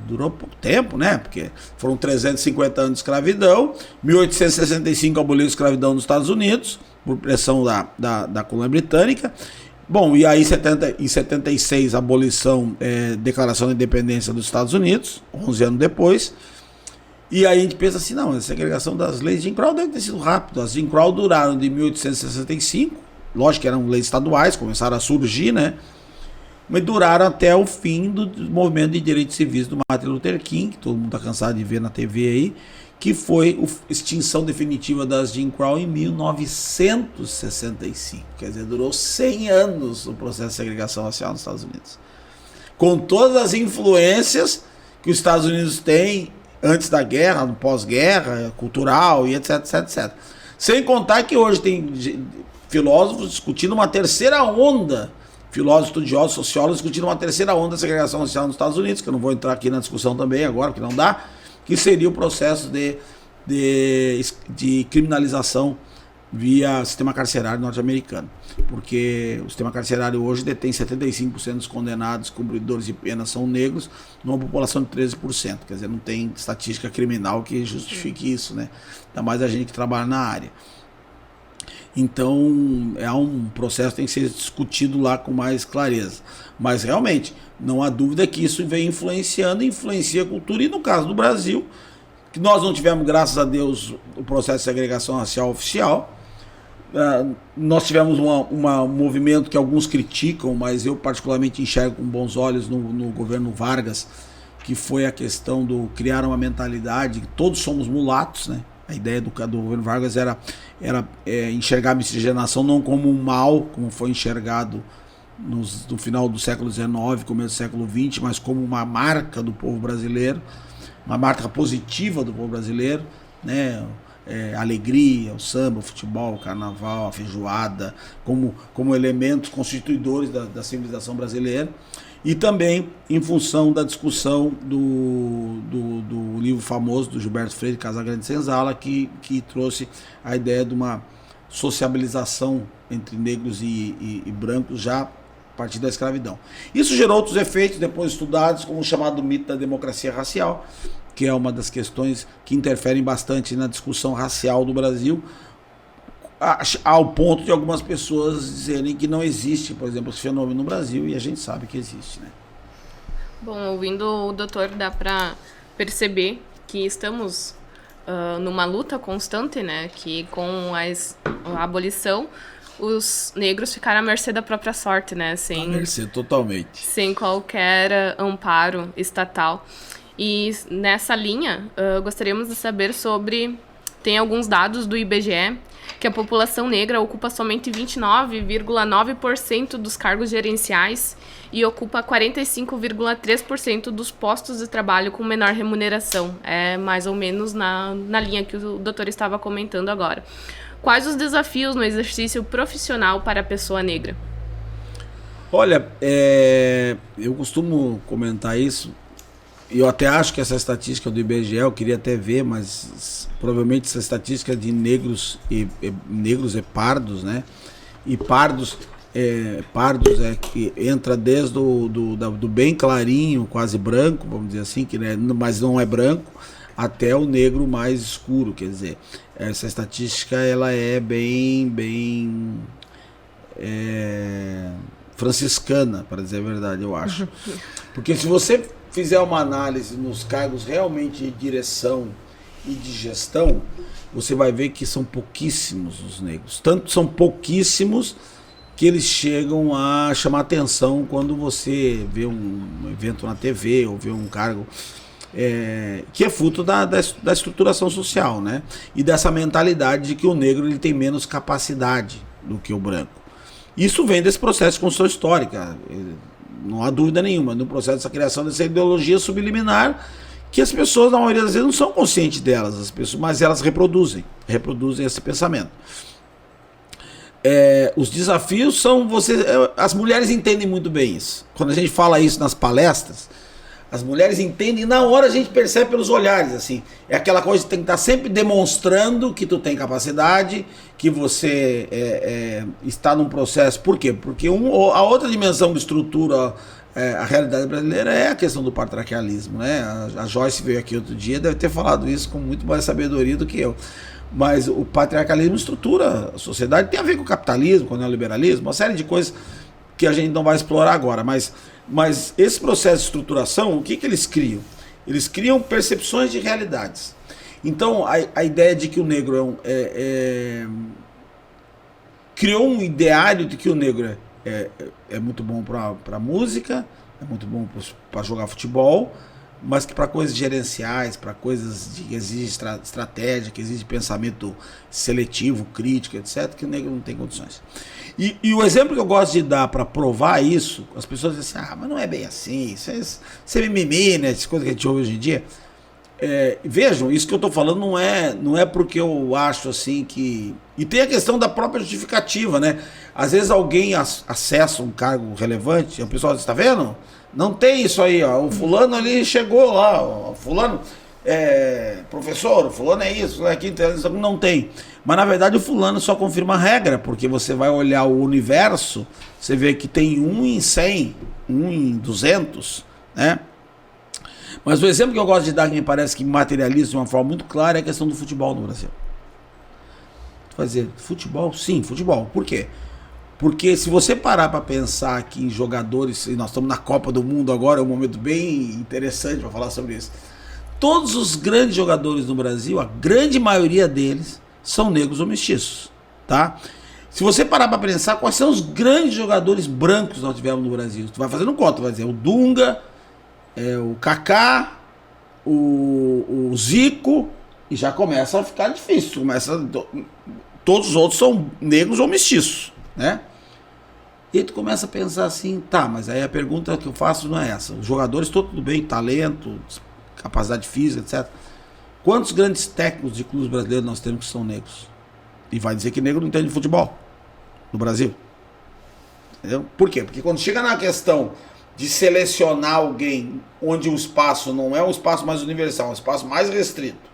durou pouco tempo, né? Porque foram 350 anos de escravidão, 1865 aboliu a escravidão nos Estados Unidos, por pressão da colônia britânica. Bom, e aí em 76 a abolição, declaração da independência dos Estados Unidos, 11 anos depois. E aí a gente pensa assim, não, a segregação das leis de Jim Crow deve ter sido rápido. As Jim Crow duraram de 1865, lógico que eram leis estaduais, começaram a surgir, né? Mas duraram até o fim do movimento de direitos civis do Martin Luther King, que todo mundo está cansado de ver na TV aí, que foi a extinção definitiva das Jim Crow em 1965. Quer dizer, durou 100 anos o processo de segregação racial nos Estados Unidos. Com todas as influências que os Estados Unidos têm antes da guerra, no pós-guerra, cultural e etc, etc, etc. Sem contar que hoje tem filósofos discutindo uma terceira onda, filósofos, estudiosos, sociólogos discutindo uma terceira onda da segregação racial nos Estados Unidos, que eu não vou entrar aqui na discussão também agora, porque não dá, que seria o processo de criminalização via sistema carcerário norte-americano. Porque o sistema carcerário hoje detém 75% dos condenados, cumpridores de pena são negros, numa população de 13%. Quer dizer, não tem estatística criminal que justifique isso, né? Ainda mais a gente que trabalha na área. Então, é um processo que tem que ser discutido lá com mais clareza. Mas, realmente, não há dúvida que isso vem influencia a cultura. E no caso do Brasil, que nós não tivemos, graças a Deus, o processo de segregação racial oficial. Nós tivemos um movimento que alguns criticam, mas eu particularmente enxergo com bons olhos no governo Vargas, que foi a questão do criar uma mentalidade que todos somos mulatos, né? A ideia do governo Vargas era enxergar a miscigenação não como um mal, como foi enxergado no final do século XIX, começo do século XX, mas como uma marca do povo brasileiro, uma marca positiva do povo brasileiro, né? A alegria, o samba, o futebol, o carnaval, a feijoada, como elementos constituidores da civilização brasileira. E também em função da discussão do livro famoso do Gilberto Freire, Casagrande Senzala, que trouxe a ideia de uma sociabilização entre negros e brancos já a partir da escravidão. Isso gerou outros efeitos depois estudados, como o chamado mito da democracia racial, que é uma das questões que interferem bastante na discussão racial do Brasil, ao ponto de algumas pessoas dizerem que não existe, por exemplo, esse fenômeno no Brasil, e a gente sabe que existe, né? Bom, ouvindo o doutor, dá para perceber que estamos numa luta constante, né? Que com a abolição, os negros ficaram à mercê da própria sorte, né? À mercê, totalmente. Sem qualquer amparo estatal. E nessa linha, gostaríamos de saber sobre... Tem alguns dados do IBGE que a população negra ocupa somente 29,9% dos cargos gerenciais e ocupa 45,3% dos postos de trabalho com menor remuneração. É mais ou menos na linha que o doutor estava comentando agora. Quais os desafios no exercício profissional para a pessoa negra? Olha, eu costumo comentar isso. Eu até acho que essa estatística do IBGE, eu queria até ver, mas provavelmente essa estatística de negros e pardos, né? E pardos que entra desde do bem clarinho, quase branco, vamos dizer assim, que mas não é branco, até o negro mais escuro. Quer dizer, essa estatística ela é bem franciscana, para dizer a verdade, eu acho. Porque se você fizer uma análise nos cargos realmente de direção e de gestão, você vai ver que são pouquíssimos os negros. Tanto são pouquíssimos que eles chegam a chamar atenção quando você vê um evento na TV ou vê um cargo que é fruto da estruturação social, né? E dessa mentalidade de que o negro ele tem menos capacidade do que o branco. Isso vem desse processo de construção histórica, não há dúvida nenhuma, no processo dessa criação dessa ideologia subliminar, que as pessoas, na maioria das vezes, não são conscientes delas, as pessoas, mas elas reproduzem esse pensamento. Os desafios são as mulheres entendem muito bem isso. Quando a gente fala isso nas palestras, as mulheres entendem e na hora a gente percebe pelos olhares, assim. É aquela coisa que tem que estar sempre demonstrando que tu tem capacidade, que você está num processo. Por quê? Porque a outra dimensão de estrutura, a realidade brasileira é a questão do patriarcalismo, né? A Joyce veio aqui outro dia, deve ter falado isso com muito mais sabedoria do que eu. Mas o patriarcalismo estrutura a sociedade, tem a ver com o capitalismo, com o neoliberalismo, uma série de coisas que a gente não vai explorar agora. Mas esse processo de estruturação, o que eles criam? Eles criam percepções de realidades. Então, a ideia de que o negro criou um ideário de que o negro é muito bom para música, é muito bom para jogar futebol, mas que para coisas gerenciais, para coisas que exigem estratégia, que exigem pensamento seletivo, crítico, etc., que o negro não tem condições. E o exemplo que eu gosto de dar para provar isso, as pessoas dizem assim, mas não é bem assim, isso é mimimi, né, essas coisas que a gente ouve hoje em dia. Vejam, isso que eu estou falando não é porque eu acho assim que... E tem a questão da própria justificativa, né? Às vezes alguém acessa um cargo relevante, e o pessoal diz, está vendo? Não tem isso aí, ó. O fulano ali chegou lá, o fulano professor, o fulano é isso, é aquilo, não tem. Mas na verdade o fulano só confirma a regra, porque você vai olhar o universo, você vê que tem 1 em 100, 1 em 200, né? Mas o exemplo que eu gosto de dar, que me parece que materializa de uma forma muito clara, é a questão do futebol no Brasil. Fazer futebol? Sim, futebol. Por quê? Porque se você parar para pensar aqui em jogadores, e nós estamos na Copa do Mundo agora, é um momento bem interessante para falar sobre isso. Todos os grandes jogadores no Brasil, a grande maioria deles, são negros ou mestiços, tá? Se você parar para pensar, quais são os grandes jogadores brancos que nós tivemos no Brasil? Tu vai fazendo conta, vai dizer o Dunga, o Kaká, o Zico, e já começa a ficar difícil. Todos os outros são negros ou mestiços, né? E aí tu começa a pensar assim, tá, mas aí a pergunta que eu faço não é essa. Os jogadores, tudo bem, talento, capacidade física, etc. Quantos grandes técnicos de clubes brasileiros nós temos que são negros? E vai dizer que negro não entende de futebol no Brasil. Entendeu? Por quê? Porque quando chega na questão de selecionar alguém onde o espaço não é um espaço mais universal, é um espaço mais restrito,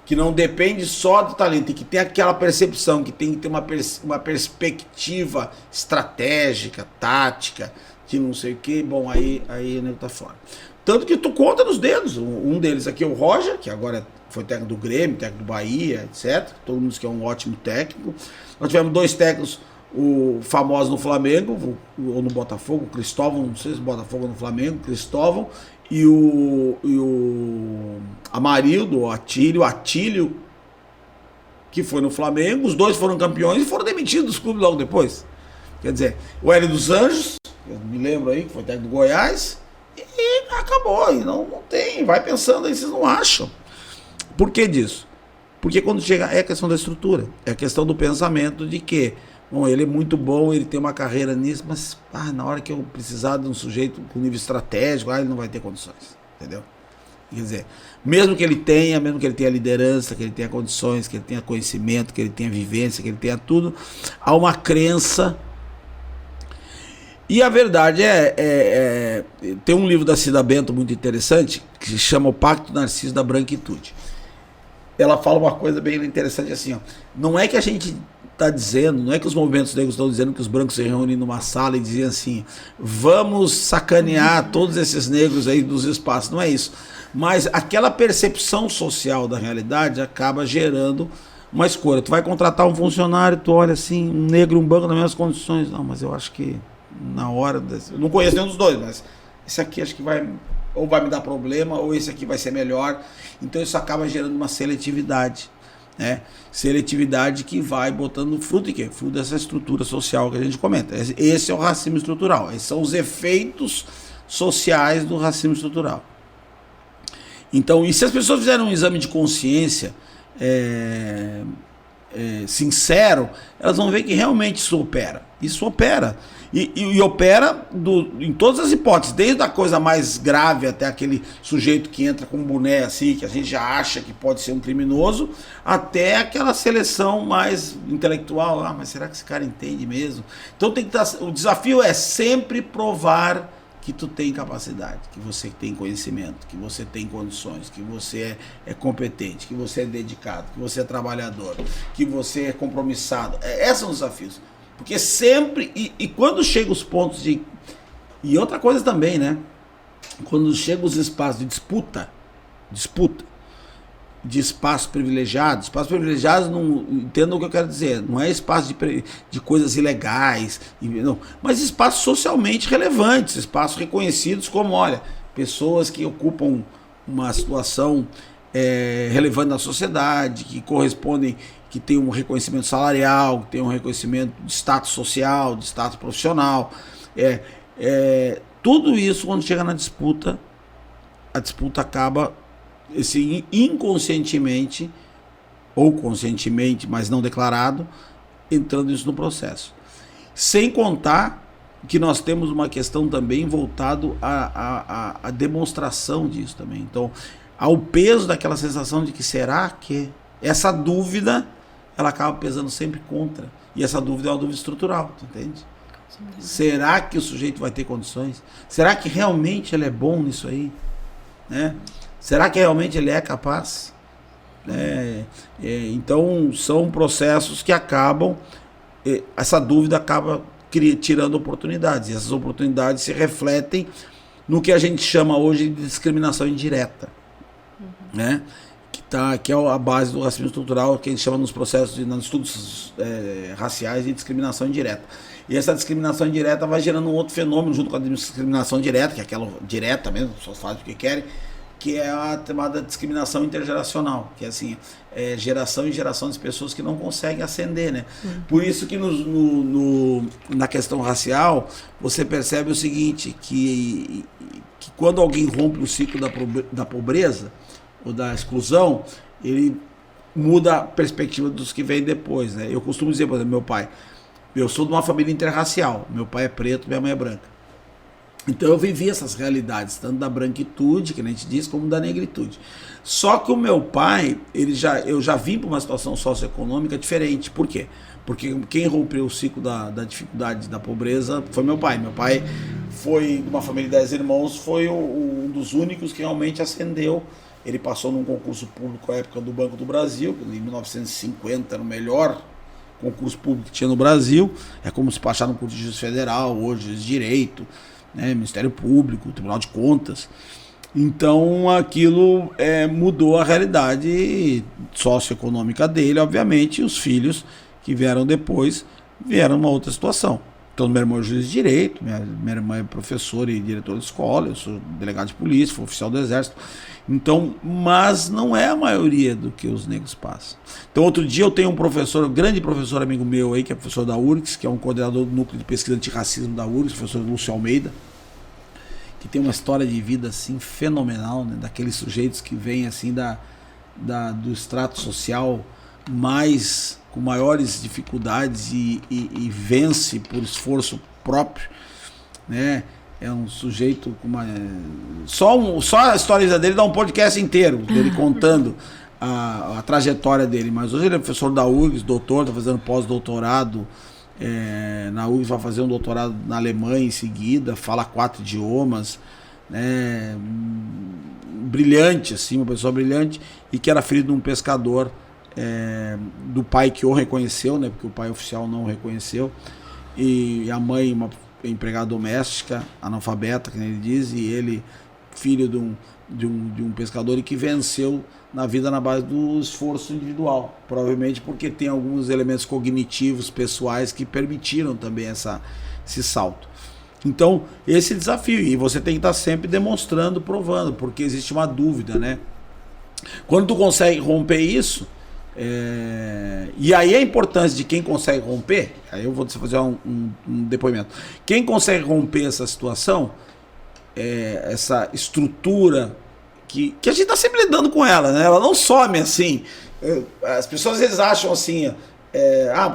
que não depende só do talento, e que tem aquela percepção, que tem que ter uma perspectiva estratégica, tática, de não sei o que, bom, aí o nego tá fora. Tanto que tu conta nos dedos, um deles aqui é o Roger, que agora foi técnico do Grêmio, técnico do Bahia, etc. Todo mundo diz que é um ótimo técnico. Nós tivemos 2 técnicos famosos no Flamengo, ou no Botafogo, o Cristóvão, não sei se o Botafogo ou no Flamengo, Cristóvão, e o Amarildo, o Atílio, que foi no Flamengo. Os 2 foram campeões e foram demitidos dos clubes logo depois. Quer dizer, o Hélio dos Anjos, eu me lembro aí, que foi técnico do Goiás, e acabou, e não tem, vai pensando aí, vocês não acham. Por que disso? Porque quando chega, é a questão da estrutura, é a questão do pensamento de que, bom, ele é muito bom, ele tem uma carreira nisso, mas na hora que eu precisar de um sujeito com nível estratégico, ele não vai ter condições, entendeu? Quer dizer, mesmo que ele tenha liderança, que ele tenha condições, que ele tenha conhecimento, que ele tenha vivência, que ele tenha tudo, há uma crença. E a verdade tem um livro da Cida Bento muito interessante, que se chama O Pacto Narciso da Branquitude. Ela fala uma coisa bem interessante assim, ó, não é que a gente está dizendo, não é que os movimentos negros estão dizendo que os brancos se reúnem numa sala e diziam assim, vamos sacanear todos esses negros aí dos espaços, não é isso. Mas aquela percepção social da realidade acaba gerando uma escolha. Tu vai contratar um funcionário, tu olha assim, um negro e um branco nas mesmas condições. Não, mas eu acho que na hora... Eu não conheço nenhum dos 2, mas esse aqui acho que vai me dar problema, ou esse aqui vai ser melhor. Então isso acaba gerando uma seletividade, né? Seletividade que vai botando fruto, fruto dessa estrutura social que a gente comenta. Esse é o racismo estrutural. Esses são os efeitos sociais do racismo estrutural. Então, e se as pessoas fizerem um exame de consciência, sincero, elas vão ver que realmente isso opera. Isso opera. E opera em todas as hipóteses, desde a coisa mais grave até aquele sujeito que entra com um boné assim, que a gente já acha que pode ser um criminoso, até aquela seleção mais intelectual. Mas será que esse cara entende mesmo? Então o desafio é sempre provar que tu tem capacidade, que você tem conhecimento, que você tem condições, que você é competente, que você é dedicado, que você é trabalhador, que você é compromissado. Esses são os desafios. Porque sempre, e quando chega os pontos de... E outra coisa também, né? Quando chega os espaços de disputa, de espaço privilegiado, não entenda o que eu quero dizer, não é espaço de coisas ilegais, não, mas espaços socialmente relevantes, espaços reconhecidos como, olha, pessoas que ocupam uma situação relevante na sociedade, que correspondem, que tem um reconhecimento salarial, que tem um reconhecimento de status social, de status profissional, tudo isso quando chega na disputa, a disputa acaba inconscientemente ou conscientemente, mas não declarado, entrando isso no processo. Sem contar que nós temos uma questão também voltado à demonstração disso também. Então, ao peso daquela sensação de que será que essa dúvida, ela acaba pesando sempre contra. E essa dúvida é uma dúvida estrutural, tu entende? Será que o sujeito vai ter condições? Será que realmente ele é bom nisso aí? Né? Será que realmente ele é capaz? Então, são processos que acabam, essa dúvida acaba tirando oportunidades. E essas oportunidades se refletem no que a gente chama hoje de discriminação indireta. Né? Que é a base do racismo estrutural, que a gente chama nos processos, nos estudos raciais, de discriminação indireta. E essa discriminação indireta vai gerando um outro fenômeno junto com a discriminação direta, que é aquela direta mesmo, as pessoas fazem o que querem, que é a chamada discriminação intergeracional, que é assim, geração e geração de pessoas que não conseguem ascender, né? Por isso que na questão racial, você percebe o seguinte, que quando alguém rompe o ciclo da pobreza, ou da exclusão, ele muda a perspectiva dos que vêm depois, né? Eu costumo dizer, por exemplo, meu pai, eu sou de uma família interracial, meu pai é preto, minha mãe é branca. Então eu vivi essas realidades, tanto da branquitude, que a gente diz, como da negritude. Só que o meu pai, eu já vim para uma situação socioeconômica diferente. Por quê? Porque quem rompeu o ciclo da dificuldade, da pobreza, foi meu pai. Meu pai foi de uma família de 10 irmãos, foi um dos únicos que realmente ascendeu. Ele passou num concurso público à época do Banco do Brasil, que em 1950 era o melhor concurso público que tinha no Brasil. É como se passar no curso de Justiça Federal, hoje, Juiz de Direito, né, Ministério Público, Tribunal de Contas. Então aquilo mudou a realidade socioeconômica dele, obviamente, e os filhos que vieram depois vieram numa outra situação. Então, meu irmão é juiz de direito, minha irmã é professora e diretora de escola, eu sou delegado de polícia, fui oficial do exército. Então, mas não é a maioria do que os negros passam. Então, outro dia eu tenho um professor, um grande professor amigo meu aí, que é professor da URGS, que é um coordenador do núcleo de pesquisa antirracismo da URGS, professor Lúcio Almeida, que tem uma história de vida assim fenomenal, né? Daqueles sujeitos que vêm assim do extrato social com maiores dificuldades e vence por esforço próprio, né? É um sujeito com uma... Só a história dele dá um podcast inteiro, dele contando a trajetória dele. Mas hoje ele é professor da URGS, doutor, está fazendo pós-doutorado na URGS, vai fazer um doutorado na Alemanha em seguida, fala 4 idiomas, né? Brilhante, assim, uma pessoa brilhante, e que era filho de um pescador, do pai que o reconheceu, né? Porque o pai oficial não o reconheceu, e a mãe, uma empregada doméstica, analfabeta, que ele diz, e ele, filho de um pescador, e que venceu na vida na base do esforço individual, provavelmente porque tem alguns elementos cognitivos, pessoais, que permitiram também esse salto. Então, esse desafio, e você tem que estar sempre demonstrando, provando, porque existe uma dúvida, né? Quando tu consegue romper isso, e aí a importância de quem consegue romper, aí eu vou fazer um depoimento. Quem consegue romper essa situação, essa estrutura que a gente está sempre lidando com ela, né? Ela não some assim. As pessoas às vezes acham assim,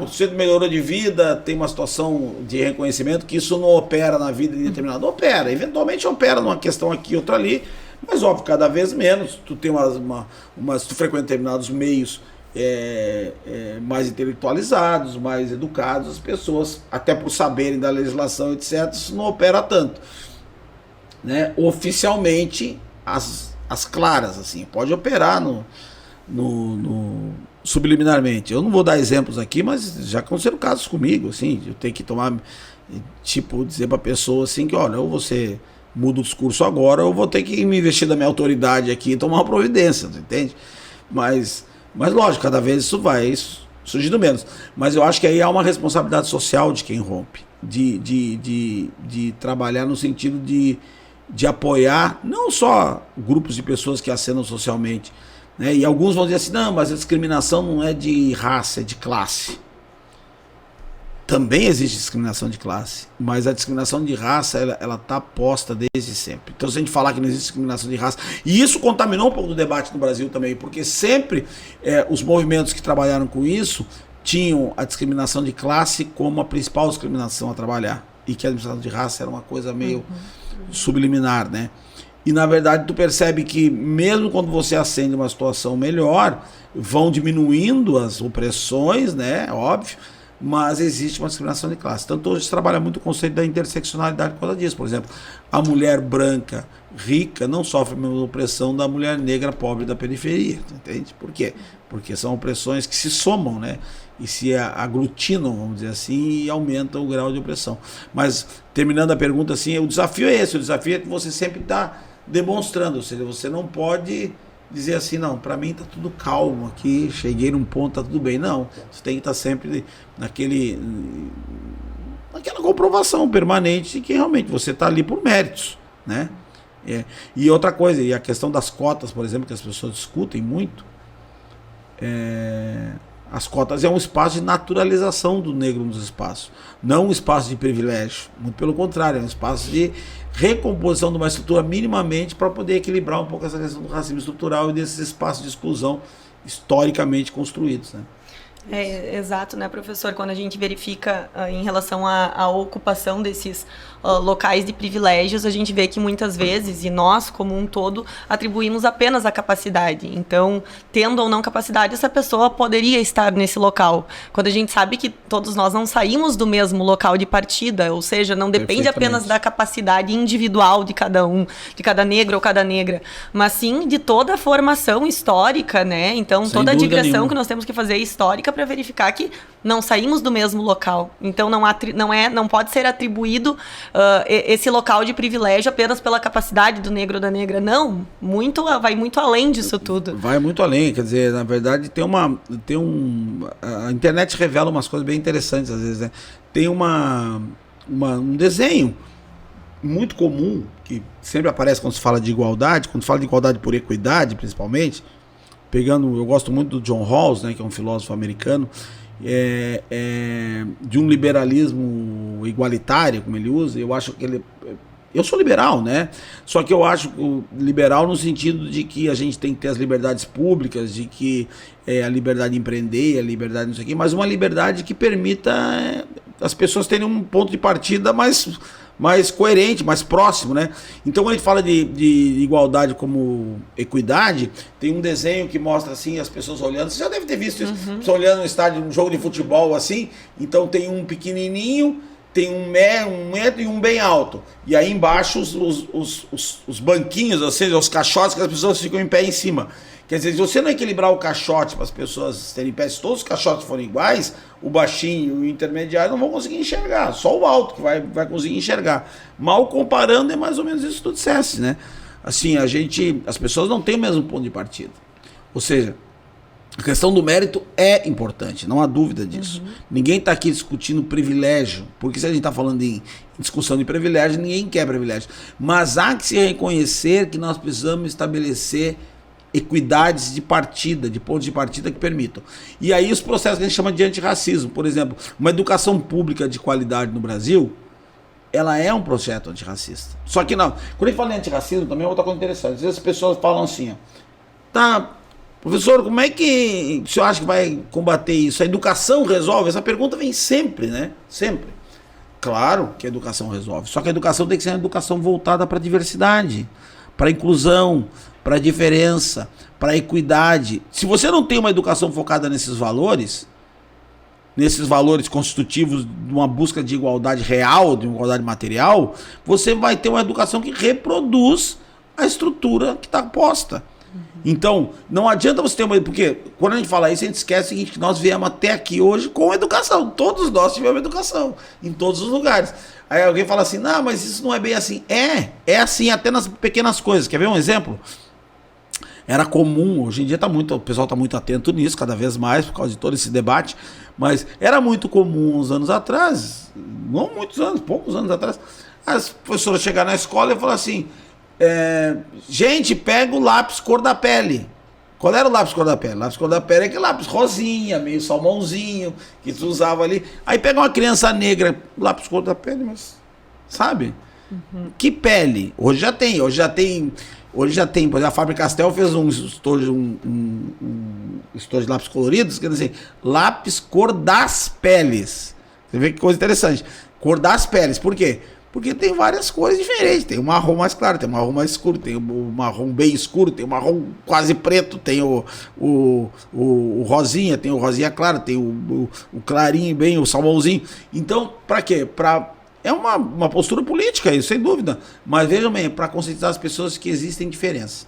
o sujeito melhorou de vida, tem uma situação de reconhecimento, que isso não opera na vida de determinado. Opera, eventualmente opera numa questão aqui, outra ali, mas óbvio, cada vez menos. Tu tem tu frequenta determinados meios mais intelectualizados, mais educados, as pessoas, até por saberem da legislação, etc., isso não opera tanto. Né? Oficialmente, as claras, assim, pode operar subliminarmente. Eu não vou dar exemplos aqui, mas já aconteceram casos comigo, assim, eu tenho que tomar, dizer pra pessoa assim que, olha, ou você muda o discurso agora, ou eu vou ter que me investir da minha autoridade aqui e tomar uma providência, entende? Mas lógico, cada vez isso vai surgindo menos. Mas eu acho que aí há uma responsabilidade social de quem rompe, de trabalhar no sentido de apoiar não só grupos de pessoas que acenam socialmente, né? E alguns vão dizer assim, não, mas a discriminação não é de raça, é de classe. Também existe discriminação de classe, mas a discriminação de raça, ela está posta desde sempre. Então, se a gente falar que não existe discriminação de raça, e isso contaminou um pouco do debate no Brasil também, porque sempre os movimentos que trabalharam com isso tinham a discriminação de classe como a principal discriminação a trabalhar, e que a discriminação de raça era uma coisa meio subliminar, né? E na verdade tu percebe que mesmo quando você ascende uma situação melhor, vão diminuindo as opressões, né? Óbvio, mas existe uma discriminação de classe. Tanto hoje se trabalha muito o conceito da interseccionalidade por causa disso. Por exemplo, a mulher branca rica não sofre a mesma opressão da mulher negra pobre da periferia, entende? Por quê? Porque são opressões que se somam, né? E se aglutinam, vamos dizer assim, e aumentam o grau de opressão. Mas, terminando a pergunta, assim, o desafio é esse. O desafio é que você sempre está demonstrando, ou seja, você não pode dizer assim, não, para mim tá tudo calmo aqui, cheguei num ponto, tá tudo bem. Não, você tem que estar sempre naquela comprovação permanente de que realmente você está ali por méritos, né? E outra coisa, e a questão das cotas, por exemplo, que as pessoas discutem muito, as cotas é um espaço de naturalização do negro nos espaços, não um espaço de privilégio, muito pelo contrário, é um espaço de recomposição de uma estrutura minimamente para poder equilibrar um pouco essa questão do racismo estrutural e desses espaços de exclusão historicamente construídos, né? Exato, né, professor? Quando a gente verifica em relação à ocupação desses locais de privilégios, a gente vê que muitas vezes, e nós como um todo, atribuímos apenas a capacidade. Então, tendo ou não capacidade, essa pessoa poderia estar nesse local. Quando a gente sabe que todos nós não saímos do mesmo local de partida, ou seja, não depende apenas da capacidade individual de cada um, de cada negro ou cada negra, mas sim de toda a formação histórica, né? Então, toda a digressão que nós temos que fazer é histórica para verificar que não saímos do mesmo local. Então não pode ser atribuído esse local de privilégio apenas pela capacidade do negro ou da negra. Não, vai muito além disso tudo. Vai muito além, quer dizer, na verdade a internet revela umas coisas bem interessantes às vezes, né? Tem um desenho muito comum que sempre aparece quando se fala de igualdade, quando se fala de igualdade por equidade, principalmente. Eu gosto muito do John Rawls, né, que é um filósofo americano, de um liberalismo igualitário, como ele usa. Eu acho que eu sou liberal, né? Só que eu acho liberal no sentido de que a gente tem que ter as liberdades públicas, de que a liberdade de empreender, a liberdade não sei o quê, mas uma liberdade que permita as pessoas terem um ponto de partida mais coerente, mais próximo, né? Então, quando a gente fala de igualdade como equidade, tem um desenho que mostra assim as pessoas olhando. Você já deve ter visto isso, pessoas olhando no estádio, um jogo de futebol assim. Então tem um pequenininho, tem um metro e um bem alto. E aí embaixo os banquinhos, ou seja, os caixotes que as pessoas ficam em pé em cima. Quer dizer, se você não equilibrar o caixote para as pessoas terem pé, se todos os caixotes forem iguais, o baixinho e o intermediário não vão conseguir enxergar, só o alto que vai conseguir enxergar. Mal comparando, é mais ou menos isso que tu disseste, né? Assim, as pessoas não têm o mesmo ponto de partida. Ou seja, a questão do mérito é importante, não há dúvida disso. Ninguém está aqui discutindo privilégio, porque se a gente está falando em discussão de privilégio, ninguém quer privilégio. Mas há que se reconhecer que nós precisamos estabelecer equidades de partida, de pontos de partida que permitam. E aí os processos que a gente chama de antirracismo, por exemplo, uma educação pública de qualidade no Brasil, ela é um projeto antirracista. Só que não, quando a gente fala em antirracismo, também é outra coisa interessante. Às vezes as pessoas falam assim, ó, tá, professor, como é que o senhor acha que vai combater isso? A educação resolve? Essa pergunta vem sempre, né? Sempre. Claro que a educação resolve, só que a educação tem que ser uma educação voltada para a diversidade, para a inclusão, para a diferença, para a equidade. Se você não tem uma educação focada nesses valores constitutivos de uma busca de igualdade real, de igualdade material, você vai ter uma educação que reproduz a estrutura que está posta. Então, não adianta você ter uma... Porque quando a gente fala isso, a gente esquece o seguinte, que nós viemos até aqui hoje com educação. Todos nós tivemos educação, em todos os lugares. Aí alguém fala assim, não, mas isso não é bem assim. É assim até nas pequenas coisas. Quer ver um exemplo? Era comum, hoje em dia o pessoal está muito atento nisso, cada vez mais, por causa de todo esse debate, mas era muito comum uns anos atrás, não muitos anos, poucos anos atrás, as professoras chegaram na escola e falaram assim, gente, pega o lápis cor da pele. Qual era o lápis cor da pele? O lápis cor da pele é aquele lápis rosinha, meio salmãozinho, que tu usava ali. Aí pega uma criança negra, lápis cor da pele, mas sabe? Uhum. Que pele? Hoje já tem, por exemplo, a Fábrica Castel fez um estojo de lápis coloridos, quer dizer, lápis cor das peles. Você vê que coisa interessante. Cor das peles, por quê? Porque tem várias cores diferentes. Tem o marrom mais claro, tem o marrom mais escuro, tem o marrom bem escuro, tem o marrom quase preto, tem o rosinha, tem o rosinha claro, tem o clarinho bem, o salmãozinho. Então, para quê? É uma postura política, isso, sem dúvida. Mas vejam bem, para conscientizar as pessoas que existem diferenças.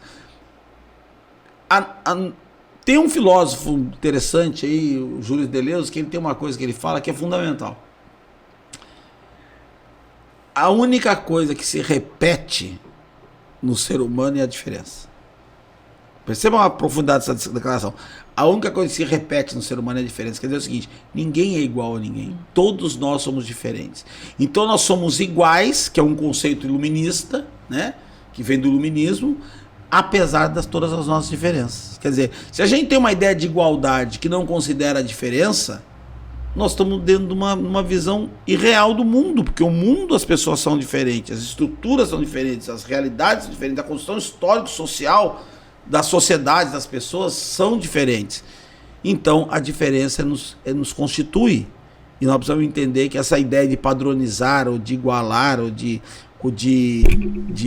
Tem um filósofo interessante aí, o Júlio Deleuze, que ele tem uma coisa que ele fala que é fundamental. A única coisa que se repete no ser humano é a diferença. Percebam a profundidade dessa declaração. A única coisa que se repete no ser humano é a diferença. Quer dizer o seguinte, ninguém é igual a ninguém. Todos nós somos diferentes. Então nós somos iguais, que é um conceito iluminista, né? Que vem do iluminismo, apesar de todas as nossas diferenças. Quer dizer, se a gente tem uma ideia de igualdade que não considera a diferença, nós estamos dentro de uma visão irreal do mundo, porque o mundo, as pessoas são diferentes, as estruturas são diferentes, as realidades são diferentes, a construção histórico-social das sociedades, das pessoas são diferentes. Então, a diferença nos constitui. E nós precisamos entender que essa ideia de padronizar, ou de igualar, ou de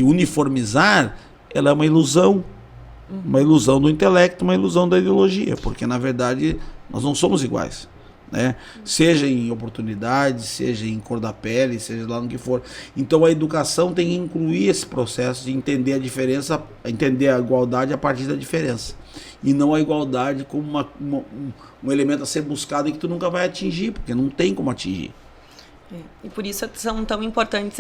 uniformizar, ela é uma ilusão. Uma ilusão do intelecto, uma ilusão da ideologia, porque, na verdade, nós não somos iguais. Né? Seja em oportunidade, seja em cor da pele, seja lá no que for. Então a educação tem que incluir esse processo de entender a diferença, entender a igualdade a partir da diferença, e não a igualdade como um elemento a ser buscado e que tu nunca vai atingir, porque não tem como atingir. E por isso são tão importantes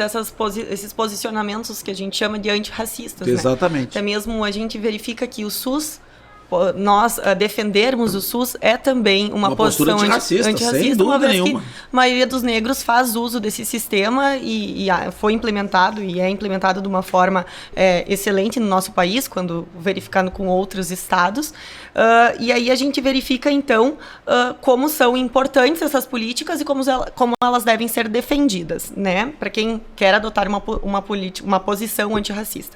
esses posicionamentos que a gente chama de antirracistas. Exatamente. Né? Até mesmo a gente verifica que o SUS, nós defendermos o SUS é também uma posição antirracista, sem dúvida nenhuma. A maioria dos negros faz uso desse sistema e foi implementado e é implementado de uma forma excelente no nosso país, quando verificando com outros estados. E aí a gente verifica, então, como são importantes essas políticas e como elas devem ser defendidas, né? Para quem quer adotar uma posição antirracista.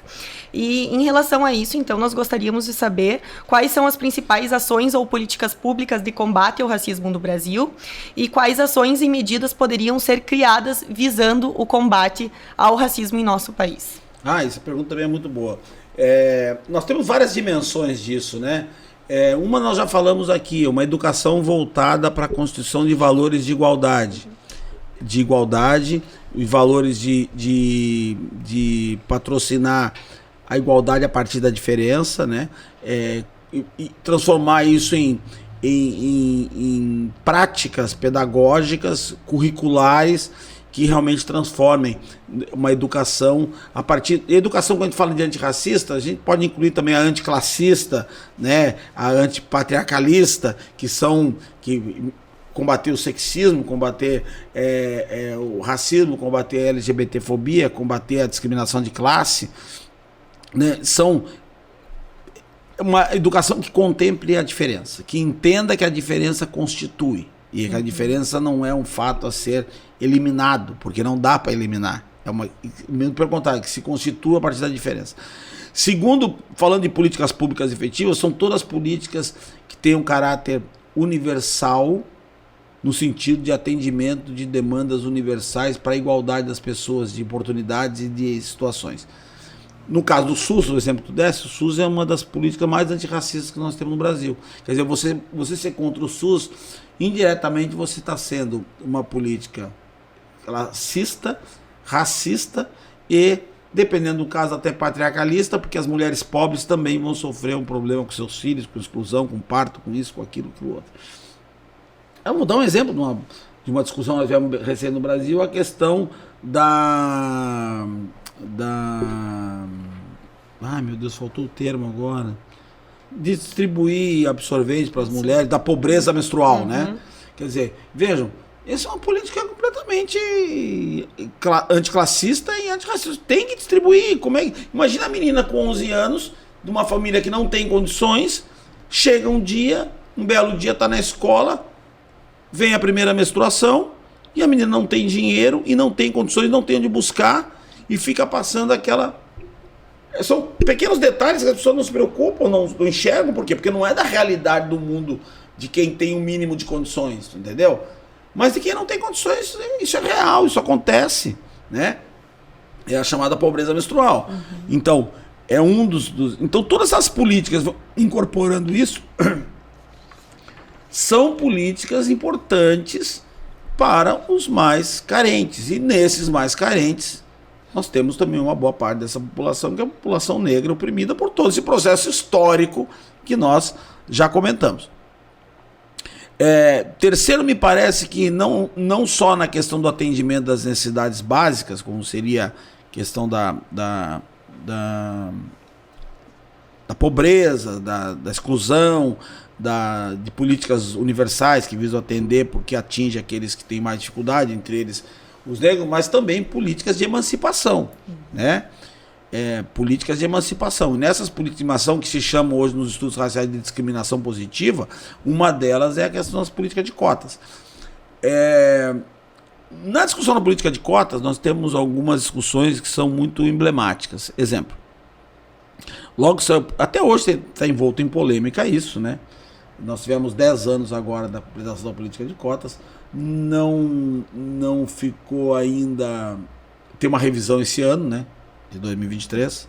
E em relação a isso, então, nós gostaríamos de saber quais são as principais ações ou políticas públicas de combate ao racismo no Brasil e quais ações e medidas poderiam ser criadas visando o combate ao racismo em nosso país. Essa pergunta também é muito boa. Nós temos várias dimensões disso, né? Uma nós já falamos aqui, uma educação voltada para a construção de valores de igualdade. E valores de patrocinar a igualdade a partir da diferença, né? E transformar isso em práticas pedagógicas, curriculares, que realmente transformem uma educação a partir... Educação, quando a gente fala de antirracista, a gente pode incluir também a anticlassista, né? A antipatriarcalista, que combater o sexismo, combater o racismo, combater a LGBTfobia, combater a discriminação de classe, né? São uma educação que contemple a diferença, que entenda que a diferença constitui e que a diferença não é um fato a ser eliminado, porque não dá para eliminar. Mesmo pelo contrário, que se constitua a partir da diferença. Segundo, falando de políticas públicas efetivas, são todas políticas que têm um caráter universal, no sentido de atendimento de demandas universais para a igualdade das pessoas, de oportunidades e de situações. No caso do SUS, o exemplo que tu desse, o SUS é uma das políticas mais antirracistas que nós temos no Brasil. Quer dizer, você ser contra o SUS, indiretamente você está sendo uma política classista, racista e, dependendo do caso, até patriarcalista, porque as mulheres pobres também vão sofrer um problema com seus filhos, com exclusão, com parto, com isso, com aquilo, com o outro. Eu vou dar um exemplo de uma discussão que nós tivemos recente no Brasil, a questão ai meu Deus, faltou o termo agora. De distribuir absorventes para as mulheres, da pobreza menstrual, né? Quer dizer, vejam, essa é uma política completamente anticlassista e antirracista. Tem que distribuir. Imagina a menina com 11 anos, de uma família que não tem condições, chega um belo dia, está na escola, vem a primeira menstruação, e a menina não tem dinheiro, e não tem condições, não tem onde buscar, e fica passando aquela... São pequenos detalhes que as pessoas não se preocupam, não enxergam. Por quê? Porque não é da realidade do mundo de quem tem um mínimo de condições, entendeu? Mas de quem não tem condições, isso é real, isso acontece, né? É a chamada pobreza menstrual. Então, é um Então, todas essas políticas, incorporando isso, são políticas importantes para os mais carentes. E nesses mais carentes, nós temos também uma boa parte dessa população, que é a população negra oprimida por todo esse processo histórico que nós já comentamos. Terceiro, me parece que não só na questão do atendimento das necessidades básicas, como seria a questão da pobreza, da exclusão, de políticas universais que visam atender porque atinge aqueles que têm mais dificuldade, entre eles os negros, mas também políticas de emancipação, né? Políticas de emancipação. E nessas políticas de emancipação que se chamam hoje nos estudos raciais de discriminação positiva, uma delas é a questão das políticas de cotas. Na discussão da política de cotas, nós temos algumas discussões que são muito emblemáticas. Exemplo, até hoje está envolto em polêmica isso, né? Nós tivemos 10 anos agora da apresentação da política de cotas, não ficou ainda... Tem uma revisão esse ano, né? De 2023,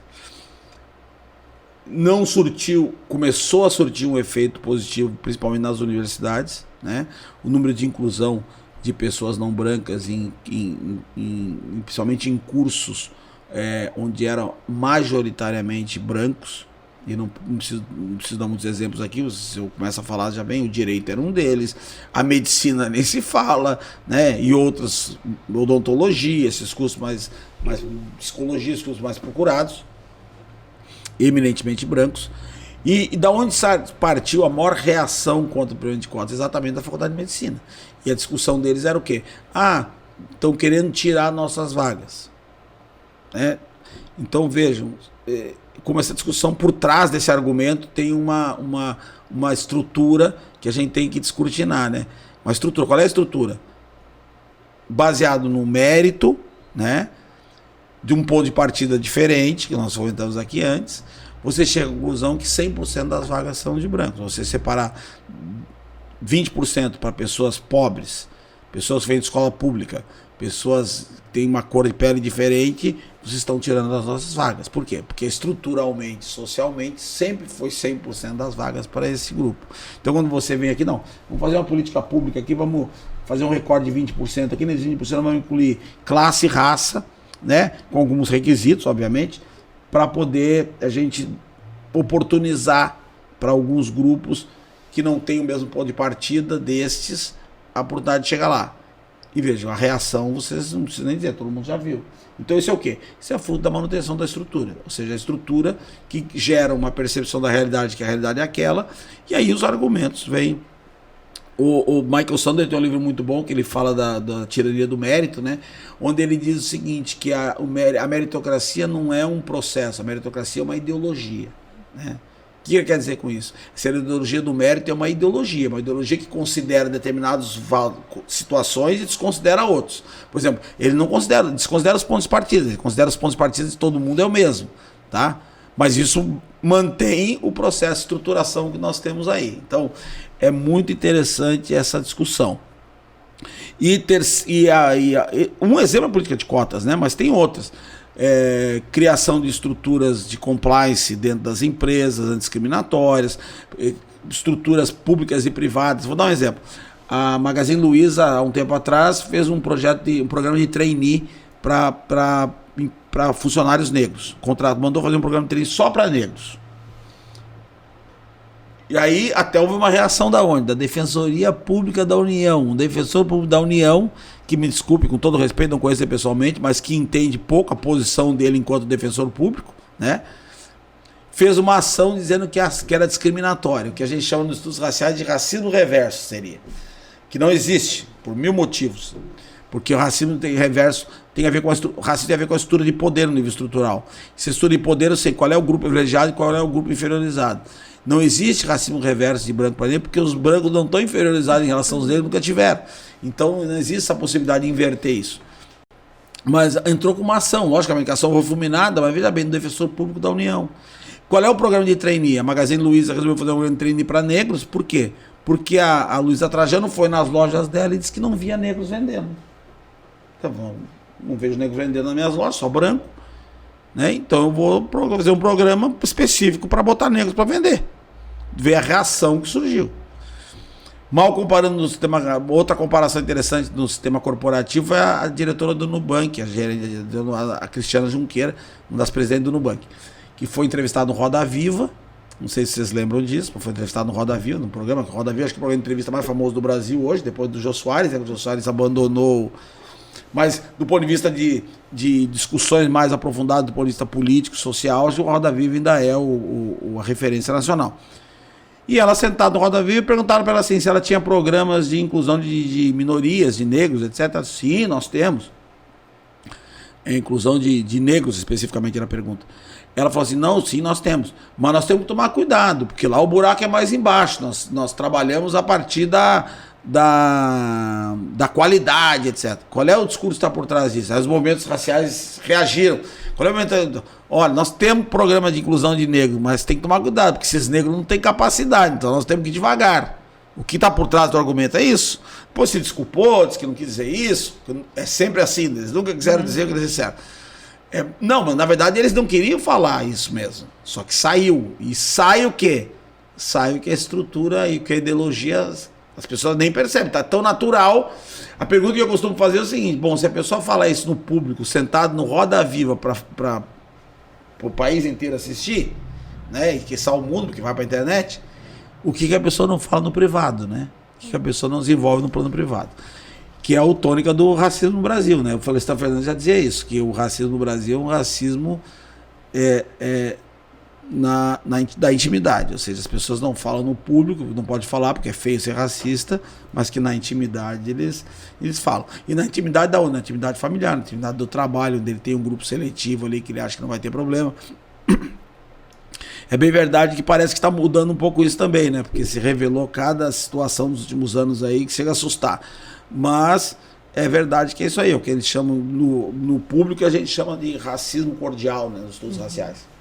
começou a surtir um efeito positivo, principalmente nas universidades, né? O número de inclusão de pessoas não brancas, principalmente em cursos onde eram majoritariamente brancos, e não preciso dar muitos exemplos aqui, se eu começo a falar já bem, o direito era um deles, a medicina nem se fala, né? E outras, odontologia, esses cursos mais psicologia, esses cursos mais procurados, eminentemente brancos. E da onde partiu a maior reação contra o programa de cotas? Exatamente da Faculdade de Medicina. E a discussão deles era o quê? Estão querendo tirar nossas vagas, né? Então vejam, como essa discussão por trás desse argumento tem uma estrutura que a gente tem que descortinar, né? Uma estrutura, qual é a estrutura? Baseado no mérito, né? De um ponto de partida diferente, que nós comentamos aqui antes, você chega à conclusão que 100% das vagas são de brancos. Você separar 20% para pessoas pobres, pessoas que vêm de escola pública, pessoas que têm uma cor de pele diferente, vocês estão tirando as nossas vagas. Por quê? Porque estruturalmente, socialmente, sempre foi 100% das vagas para esse grupo. Então, quando você vem aqui, vamos fazer uma política pública aqui, vamos fazer um recorde de 20%. Aqui nesses 20% vamos incluir classe e raça, né? Com alguns requisitos, obviamente, para poder a gente oportunizar para alguns grupos que não têm o mesmo ponto de partida destes a oportunidade de chegar lá. E vejam, a reação, vocês não precisam nem dizer, todo mundo já viu. Então isso é o quê? Isso é fruto da manutenção da estrutura. Ou seja, a estrutura que gera uma percepção da realidade, que a realidade é aquela, e aí os argumentos vêm. O Michael Sanders tem um livro muito bom que ele fala da tirania do mérito, né? Onde ele diz o seguinte, que a meritocracia não é um processo, a meritocracia é uma ideologia, né? que ele quer dizer com isso? Essa ideologia do mérito é uma ideologia que considera determinadas situações e desconsidera outros. Por exemplo, ele não desconsidera os pontos de partida, ele considera os pontos de partida de todo mundo é o mesmo, tá? Mas isso mantém o processo de estruturação que nós temos aí. Então, é muito interessante essa discussão. Um exemplo é a política de cotas, né? Mas tem outras. Criação de estruturas de compliance dentro das empresas antidiscriminatórias, estruturas públicas e privadas. Vou dar um exemplo. A Magazine Luiza, há um tempo atrás, fez um programa de trainee para funcionários negros. Mandou fazer um programa de trainee só para negros. E aí até houve uma reação da onde? Da Defensoria Pública da União. Um defensor público da União, que me desculpe, com todo respeito, não conheço ele pessoalmente, mas que entende pouco a posição dele enquanto defensor público, né? Fez uma ação dizendo que era discriminatório, que a gente chama nos estudos raciais de racismo reverso, seria. Que não existe, por 1000 motivos. Porque o racismo reverso tem a ver com o racismo tem a ver com a estrutura de poder no nível estrutural. Essa estrutura de poder, eu sei qual é o grupo privilegiado e qual é o grupo inferiorizado. Não existe racismo reverso de branco para negro, porque os brancos não estão inferiorizados em relação aos negros, nunca tiveram. Então não existe essa possibilidade de inverter isso. Mas entrou com uma ação, logicamente que a ação foi fulminada, mas veja bem, do defensor público da União. Qual é o programa de trainee? A Magazine Luiza resolveu fazer um programa de trainee para negros, por quê? Porque a Luiza Trajano foi nas lojas dela e disse que não via negros vendendo. Então, não vejo negros vendendo nas minhas lojas, só branco. Né? Então eu vou fazer um programa específico para botar negros para vender. Ver a reação que surgiu. Mal comparando no sistema, outra comparação interessante no sistema corporativo é a diretora do Nubank, a Cristiana Junqueira, uma das presidentes do Nubank, que foi entrevistada no Roda Viva. Não sei se vocês lembram disso, foi entrevistado no Roda Viva, no programa Roda Viva, acho que é o programa de entrevista mais famoso do Brasil hoje, depois do Jô Soares, né? O Jô Soares abandonou. Mas do ponto de vista de discussões mais aprofundadas, do ponto de vista político, social, o Roda Viva ainda é a referência nacional. E ela sentada no Roda Viva, perguntaram para ela assim, se ela tinha programas de inclusão de minorias, de negros, etc. Sim, nós temos. Inclusão de negros, especificamente, era a pergunta. Ela falou assim, não, sim, nós temos. Mas nós temos que tomar cuidado, porque lá o buraco é mais embaixo. Nós trabalhamos a partir da qualidade, etc. Qual é o discurso que está por trás disso? Aí os movimentos raciais reagiram. Qual é o momento? Olha, nós temos programa de inclusão de negros, mas tem que tomar cuidado, porque esses negros não têm capacidade, então nós temos que ir devagar. O que está por trás do argumento é isso. Depois se desculpou, disse que não quis dizer isso. É sempre assim, eles nunca quiseram dizer o que eles disseram. Não, mas na verdade eles não queriam falar isso mesmo. Só que saiu. E sai o quê? Sai o que a estrutura e o que a ideologia... As pessoas nem percebem, tá tão natural. A pergunta que eu costumo fazer é o seguinte: bom, se a pessoa falar isso no público, sentado no Roda Viva para o país inteiro assistir, né, e que o mundo, porque vai para a internet, o que a pessoa não fala no privado, né? O que a pessoa não desenvolve no plano privado? Que é a tônica do racismo no Brasil, né? O Florestan Fernandes já dizia isso, que o racismo no Brasil é um racismo da intimidade, ou seja, as pessoas não falam no público, não pode falar porque é feio ser racista, mas que na intimidade eles falam. E na intimidade da onde? Na intimidade familiar, na intimidade do trabalho, onde ele tem um grupo seletivo ali que ele acha que não vai ter problema. É bem verdade que parece que está mudando um pouco isso também, né? Porque se revelou cada situação nos últimos anos aí que chega a assustar. Mas é verdade que é isso aí, o que eles chamam no público, a gente chama de racismo cordial, né? Nos estudos raciais.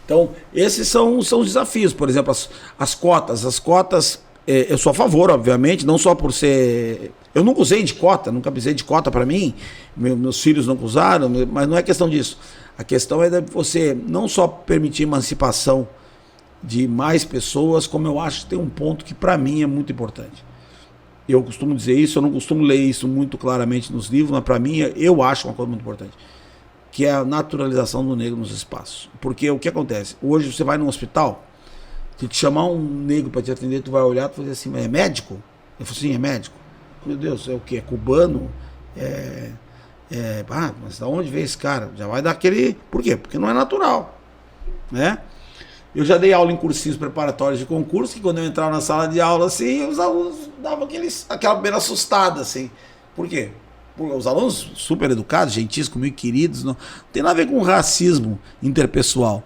Então, esses são os desafios. Por exemplo, as cotas, eu sou a favor, obviamente, não só por ser... Eu nunca usei de cota, nunca precisei de cota para mim, meus filhos nunca usaram, mas não é questão disso. A questão é de você não só permitir emancipação de mais pessoas, como eu acho que tem um ponto que para mim é muito importante. Eu costumo dizer isso, eu não costumo ler isso muito claramente nos livros, mas para mim eu acho uma coisa muito importante, que é a naturalização do negro nos espaços. Porque o que acontece? Hoje você vai num hospital, se te chamar um negro para te atender, tu vai olhar e vai dizer assim, mas é médico? Eu falo assim, é médico? Meu Deus, é o quê? É cubano? Mas da onde veio esse cara? Já vai dar aquele... Por quê? Porque não é natural, né? Eu já dei aula em cursinhos preparatórios de concurso, que quando eu entrava na sala de aula, assim, os alunos davam aquela primeira assustada, assim. Por quê? Os alunos super educados, gentis, comigo, queridos, não tem nada a ver com racismo interpessoal.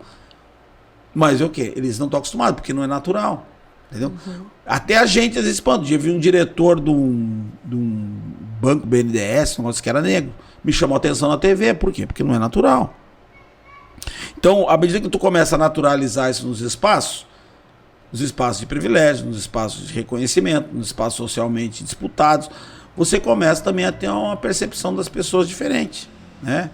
Mas o quê? Eles não estão acostumados, porque não é natural. Entendeu? Até a gente, às vezes, espanta. Eu vi um diretor de um banco BNDES, um negócio que era negro. Me chamou a atenção na TV. Por quê? Porque não é natural. Então, à medida que tu começa a naturalizar isso nos espaços de privilégio, nos espaços de reconhecimento, nos espaços socialmente disputados, você começa também a ter uma percepção das pessoas diferente, né?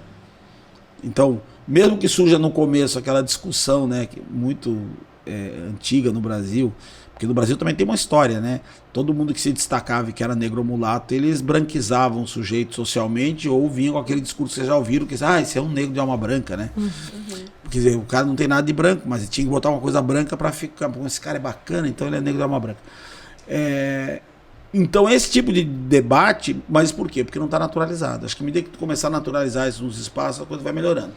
Então, mesmo que surja no começo aquela discussão, né, muito antiga no Brasil, porque no Brasil também tem uma história, né? Todo mundo que se destacava e que era negro ou mulato, eles branquizavam o sujeito socialmente ou vinham com aquele discurso que vocês já ouviram, que esse é um negro de alma branca, né? Quer dizer, o cara não tem nada de branco, mas ele tinha que botar uma coisa branca para ficar, esse cara é bacana, então ele é negro de alma branca. Então esse tipo de debate, mas por quê? Porque não está naturalizado. Acho que à medida que tu começar a naturalizar isso nos espaços, a coisa vai melhorando.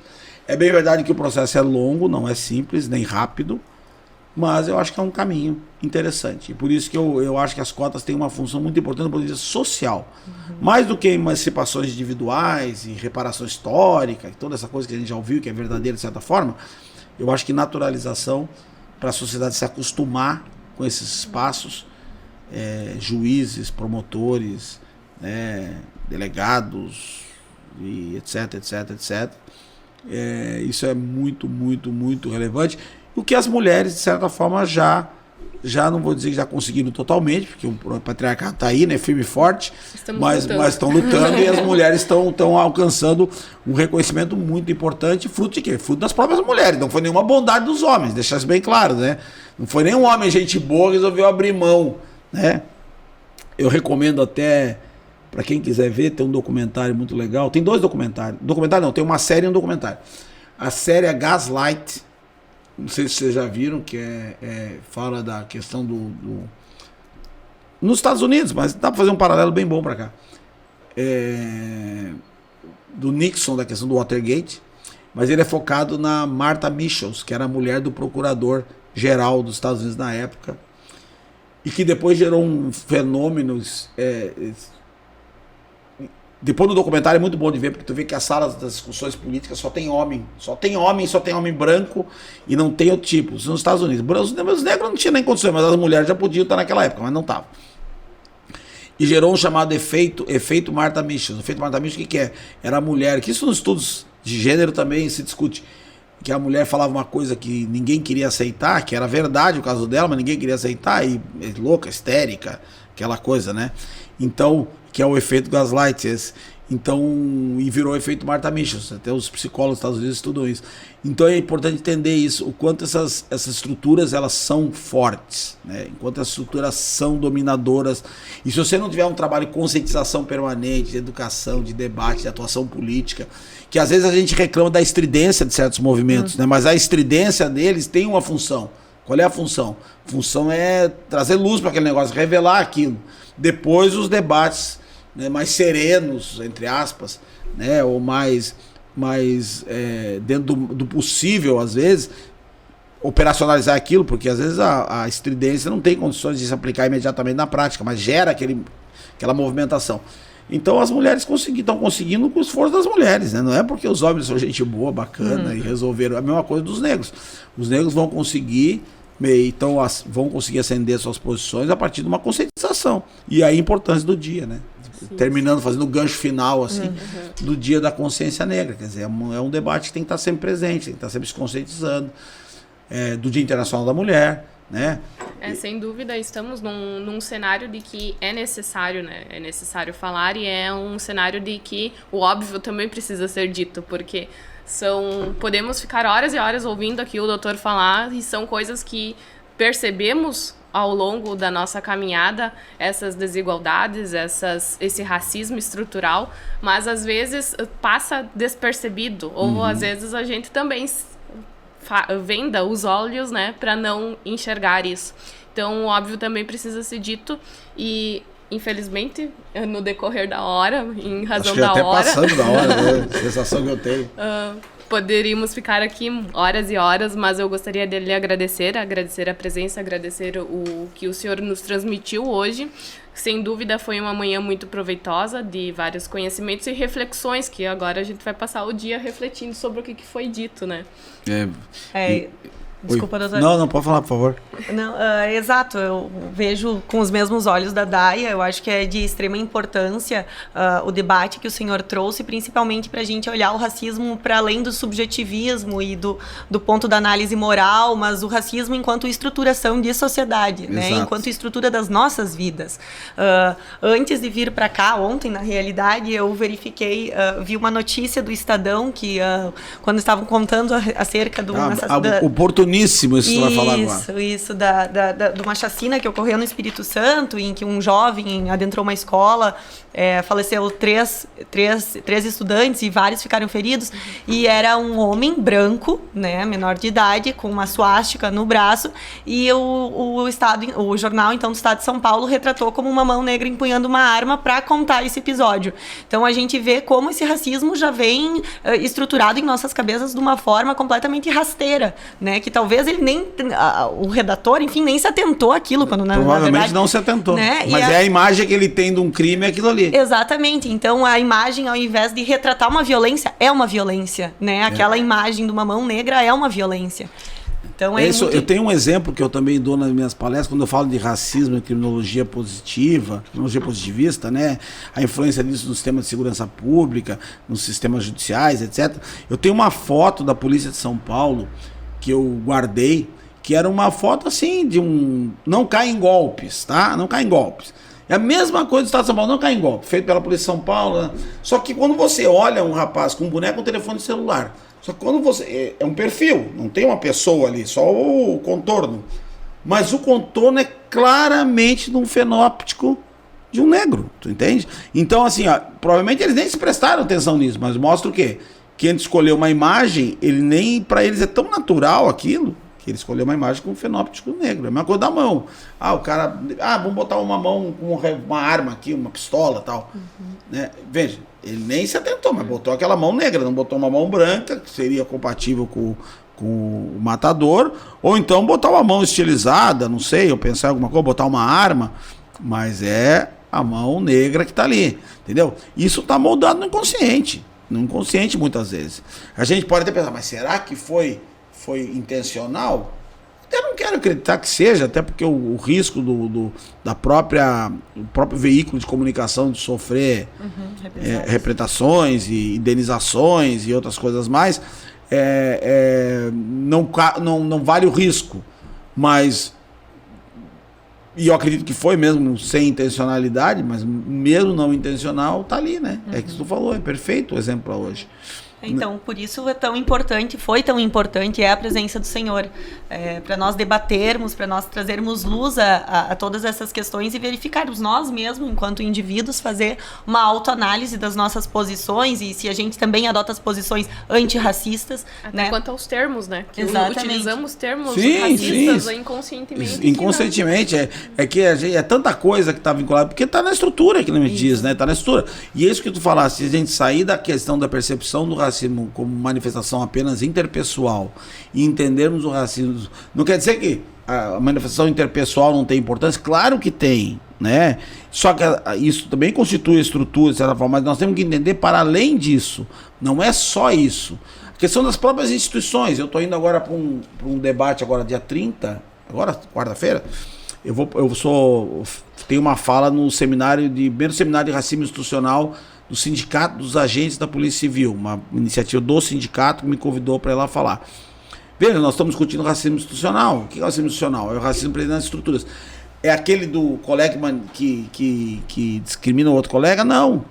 É bem verdade que o processo é longo, não é simples, nem rápido, mas eu acho que é um caminho interessante. E por isso que eu acho que as cotas têm uma função muito importante do ponto de vista social. Mais do que emancipações individuais e reparação histórica, toda essa coisa que a gente já ouviu, que é verdadeira de certa forma, eu acho que naturalização, para a sociedade se acostumar com esses espaços, juízes, promotores, delegados, e etc, etc, etc. Isso é muito, muito, muito relevante. O que as mulheres, de certa forma, já não vou dizer que já conseguiram totalmente, porque o patriarcado está aí, né, firme e forte, mas estão lutando e as mulheres estão alcançando um reconhecimento muito importante, fruto de quê? Fruto das próprias mulheres, não foi nenhuma bondade dos homens, deixar isso bem claro, né? Não foi nenhum homem, gente boa, que resolveu abrir mão, né? Eu recomendo até, para quem quiser ver, tem um documentário muito legal, tem 2 documentários, tem uma série e um documentário. A série é Gaslight, não sei se vocês já viram, que fala da questão nos Estados Unidos, mas dá para fazer um paralelo bem bom para cá. Do Nixon, da questão do Watergate, mas ele é focado na Martha Mitchell, que era a mulher do procurador-geral dos Estados Unidos na época, e que depois gerou um fenômeno... Depois do documentário é muito bom de ver, porque tu vê que as salas das discussões políticas só tem homem branco e não tem outro tipo. Nos Estados Unidos, os negros não tinham nem condições, mas as mulheres já podiam estar naquela época, mas não estavam. E gerou um chamado efeito Martha Mitchell. O efeito Martha Mitchell, o que é? Era a mulher, que isso nos estudos de gênero também se discute, que a mulher falava uma coisa que ninguém queria aceitar, que era verdade o caso dela, mas ninguém queria aceitar, e louca, histérica, aquela coisa, né? Então, que é o efeito Gaslight, então, e virou o efeito Martha Mitchell, até os psicólogos dos Estados Unidos estudam isso. Então é importante entender isso, o quanto essas estruturas elas são fortes, né? Enquanto as estruturas são dominadoras, e se você não tiver um trabalho de conscientização permanente, de educação, de debate, de atuação política, que às vezes a gente reclama da estridência de certos movimentos, né? Mas a estridência deles tem uma função. Qual é a função? A função é trazer luz para aquele negócio, revelar aquilo. Depois os debates, né, mais serenos, entre aspas, né, ou mais dentro do possível, às vezes, operacionalizar aquilo, porque às vezes a estridência não tem condições de se aplicar imediatamente na prática, mas gera aquela movimentação. Então as mulheres estão conseguindo com o esforço das mulheres, né? Não é porque os homens são gente boa, bacana e resolveram a mesma coisa dos negros. Os negros vão conseguir, então vão conseguir ascender suas posições a partir de uma conscientização. E aí a importância do dia, né? Sim. Terminando, fazendo o gancho final assim, do Dia da Consciência Negra. Quer dizer, é um debate que tem que estar sempre presente, tem que estar sempre se conscientizando. Do Dia Internacional da Mulher, né? Sem dúvida, estamos num cenário de que é necessário, né? É necessário falar, e é um cenário de que o óbvio também precisa ser dito, porque podemos ficar horas e horas ouvindo aqui o doutor falar, e são coisas que percebemos ao longo da nossa caminhada, essas desigualdades, esse racismo estrutural, mas às vezes passa despercebido, ou às vezes a gente também venda os olhos, né, para não enxergar isso. Então, óbvio também precisa ser dito, e infelizmente, no decorrer da hora, em razão da hora... Acho que até passando da hora, né? A sensação que eu tenho. Poderíamos ficar aqui horas e horas, mas eu gostaria de lhe agradecer a presença, agradecer o que o senhor nos transmitiu hoje. Sem dúvida foi uma manhã muito proveitosa, de vários conhecimentos e reflexões, que agora a gente vai passar o dia refletindo sobre o que foi dito, né? Desculpa, doutor. Não, pode falar, por favor. Não, exato, eu vejo com os mesmos olhos da Daia. Eu acho que é de extrema importância o debate que o senhor trouxe, principalmente para a gente olhar o racismo para além do subjetivismo e do ponto da análise moral, mas o racismo enquanto estruturação de sociedade, né? Enquanto estrutura das nossas vidas. Antes de vir para cá, ontem, na realidade, eu verifiquei, vi uma notícia do Estadão que, quando estavam contando acerca do... Oportuníssimo isso que você vai falar agora. Isso, de uma chacina que ocorreu no Espírito Santo, em que um jovem adentrou uma escola, faleceu três estudantes e vários ficaram feridos, e era um homem branco, né, menor de idade, com uma suástica no braço, e o jornal, então, do Estado de São Paulo retratou como uma mão negra empunhando uma arma para contar esse episódio. Então, a gente vê como esse racismo já vem estruturado em nossas cabeças de uma forma completamente rasteira, né, que talvez ele nem, o redator, enfim, nem se atentou àquilo, quando provavelmente na verdade, não se atentou, né? Mas a imagem que ele tem de um crime é aquilo ali. Exatamente, então a imagem, ao invés de retratar uma violência, é uma violência, né, aquela imagem de uma mão negra é uma violência. Então, isso, eu tenho um exemplo que eu também dou nas minhas palestras, quando eu falo de racismo e criminologia positiva, criminologia positivista, né? A influência disso no sistema de segurança pública, nos sistemas judiciais, etc. Eu tenho uma foto da Polícia de São Paulo que eu guardei, que era uma foto assim de um... Não cai em golpes, tá? Não cai em golpes. É a mesma coisa do Estado de São Paulo, não cai em golpe, feito pela Polícia de São Paulo, né? Só que quando você olha um rapaz com um boneco com um telefone celular, só que quando você... É um perfil, não tem uma pessoa ali, só o contorno. Mas o contorno é claramente de um fenótipo de um negro, tu entende? Então, assim, ó, provavelmente eles nem se prestaram atenção nisso, mas mostra o quê? Quem escolheu uma imagem, ele nem... Para eles é tão natural aquilo, que ele escolheu uma imagem com um fenótipo negro. É a mesma coisa da mão. O cara... vamos botar uma mão com uma arma aqui, uma pistola e tal. Né? Veja, ele nem se atentou, mas botou aquela mão negra, não botou uma mão branca, que seria compatível com o matador, ou então botar uma mão estilizada, não sei, eu pensar em alguma coisa, botar uma arma, mas é a mão negra que está ali, entendeu? Isso está moldado no inconsciente muitas vezes. A gente pode até pensar, mas será que foi intencional? Eu não quero acreditar que seja, até porque o risco do próprio veículo de comunicação de sofrer representações e indenizações e outras coisas mais, não vale o risco. Mas, e eu acredito que foi mesmo sem intencionalidade, mas mesmo não intencional, tá ali, né? É que tu falou, é perfeito o exemplo para hoje. Então, por isso foi tão importante a presença do Senhor, para nós debatermos, para nós trazermos luz a todas essas questões e verificarmos nós mesmos, enquanto indivíduos, fazer uma autoanálise das nossas posições e se a gente também adota as posições antirracistas. Até né? quanto aos termos, né? Que utilizamos termos racistas inconscientemente. Inconscientemente. É que é tanta coisa que está vinculada, porque está na estrutura, que não me diz, né? Está na estrutura. E é isso que tu falaste, se a gente sair da questão da percepção do racismo como manifestação apenas interpessoal e entendermos o racismo, não quer dizer que a manifestação interpessoal não tem importância, claro que tem, né? Só que isso também constitui estrutura, de certa forma, mas nós temos que entender para além disso, não é só isso. A questão das próprias instituições, eu estou indo agora para um debate agora dia 30, agora quarta-feira, tenho uma fala no primeiro seminário de racismo institucional do Sindicato dos Agentes da Polícia Civil, uma iniciativa do sindicato que me convidou para ir lá falar. Veja, nós estamos discutindo racismo institucional. O que é racismo institucional? É o racismo presente nas estruturas. É aquele do colega que discrimina o outro colega? Não.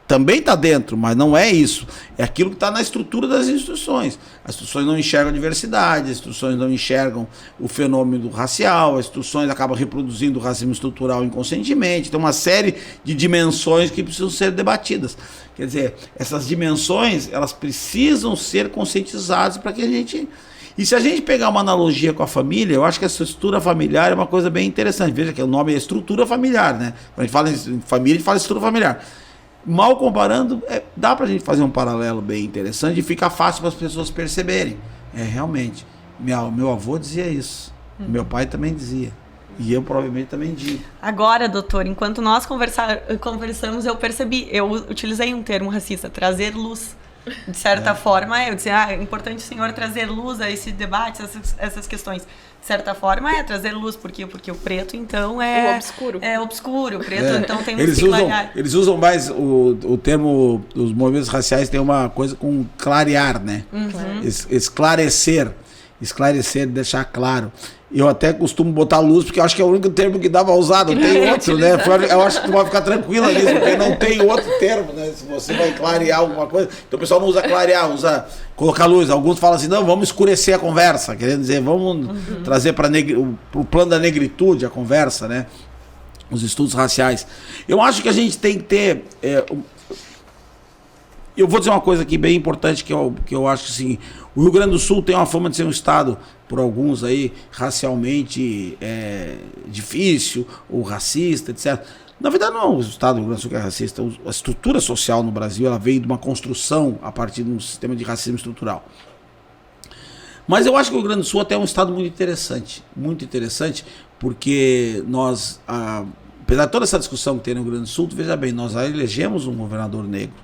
Também está dentro, mas não é isso. É aquilo que está na estrutura das instituições. As instituições não enxergam a diversidade, as instituições não enxergam o fenômeno racial, as instituições acabam reproduzindo o racismo estrutural inconscientemente. Tem uma série de dimensões que precisam ser debatidas. Quer dizer, essas dimensões, elas precisam ser conscientizadas para que a gente... E se a gente pegar uma analogia com a família, eu acho que a estrutura familiar é uma coisa bem interessante. Veja que o nome é estrutura familiar, né? Quando a gente fala em família, a gente fala estrutura familiar. Mal comparando, dá pra gente fazer um paralelo bem interessante e fica fácil para as pessoas perceberem. Realmente. Meu avô dizia isso. Meu pai também dizia. E eu provavelmente também digo. Agora, doutor, enquanto nós conversamos, eu utilizei um termo racista, trazer luz. De certa forma, eu disse, é importante o senhor trazer luz a esse debate, essas questões. De certa forma, trazer luz, porque o preto, então, o obscuro. É obscuro, o preto, então, tem um Eles usam mais o termo, os movimentos raciais tem uma coisa com clarear, né? Esclarecer, deixar claro. Eu até costumo botar luz, porque eu acho que é o único termo que dá pra usar, não tem outro, né? Eu acho que tu vai ficar tranquila nisso, porque não tem outro termo, né? Se você vai clarear alguma coisa. Então o pessoal não usa clarear, usa colocar luz. Alguns falam assim, não, vamos escurecer a conversa, querendo dizer, vamos trazer para o plano da negritude a conversa, né? Os estudos raciais. Eu acho que a gente tem que ter... Eu vou dizer uma coisa aqui bem importante, que eu acho que assim, o Rio Grande do Sul tem uma fama de ser um estado, por alguns aí, racialmente difícil, ou racista, etc. Na verdade, não é o estado do Rio Grande do Sul que é racista. A estrutura social no Brasil, ela veio de uma construção a partir de um sistema de racismo estrutural. Mas eu acho que o Rio Grande do Sul até é um estado muito interessante, porque nós, apesar de toda essa discussão que tem no Rio Grande do Sul, veja bem, nós já elegemos um governador negro,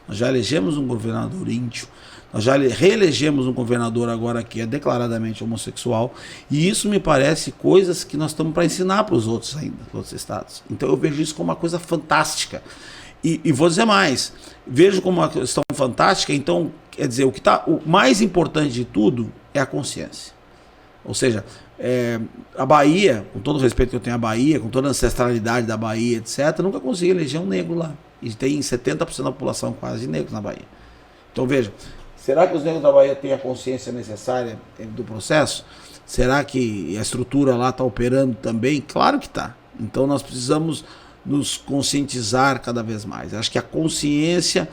nós já elegemos um governador índio, nós já reelegemos um governador agora que é declaradamente homossexual, e isso me parece coisas que nós estamos para ensinar para os outros ainda, para os outros estados. Então eu vejo isso como uma coisa fantástica. E vou dizer mais, vejo como uma questão fantástica, então, quer dizer, o mais importante de tudo é a consciência. Ou seja, a Bahia, com todo o respeito que eu tenho à Bahia, com toda a ancestralidade da Bahia, etc., nunca consegui eleger um negro lá. E tem 70% da população quase de negros na Bahia. Então veja, será que os negros da Bahia têm a consciência necessária do processo? Será que a estrutura lá está operando também? Claro que está. Então nós precisamos nos conscientizar cada vez mais. Acho que a consciência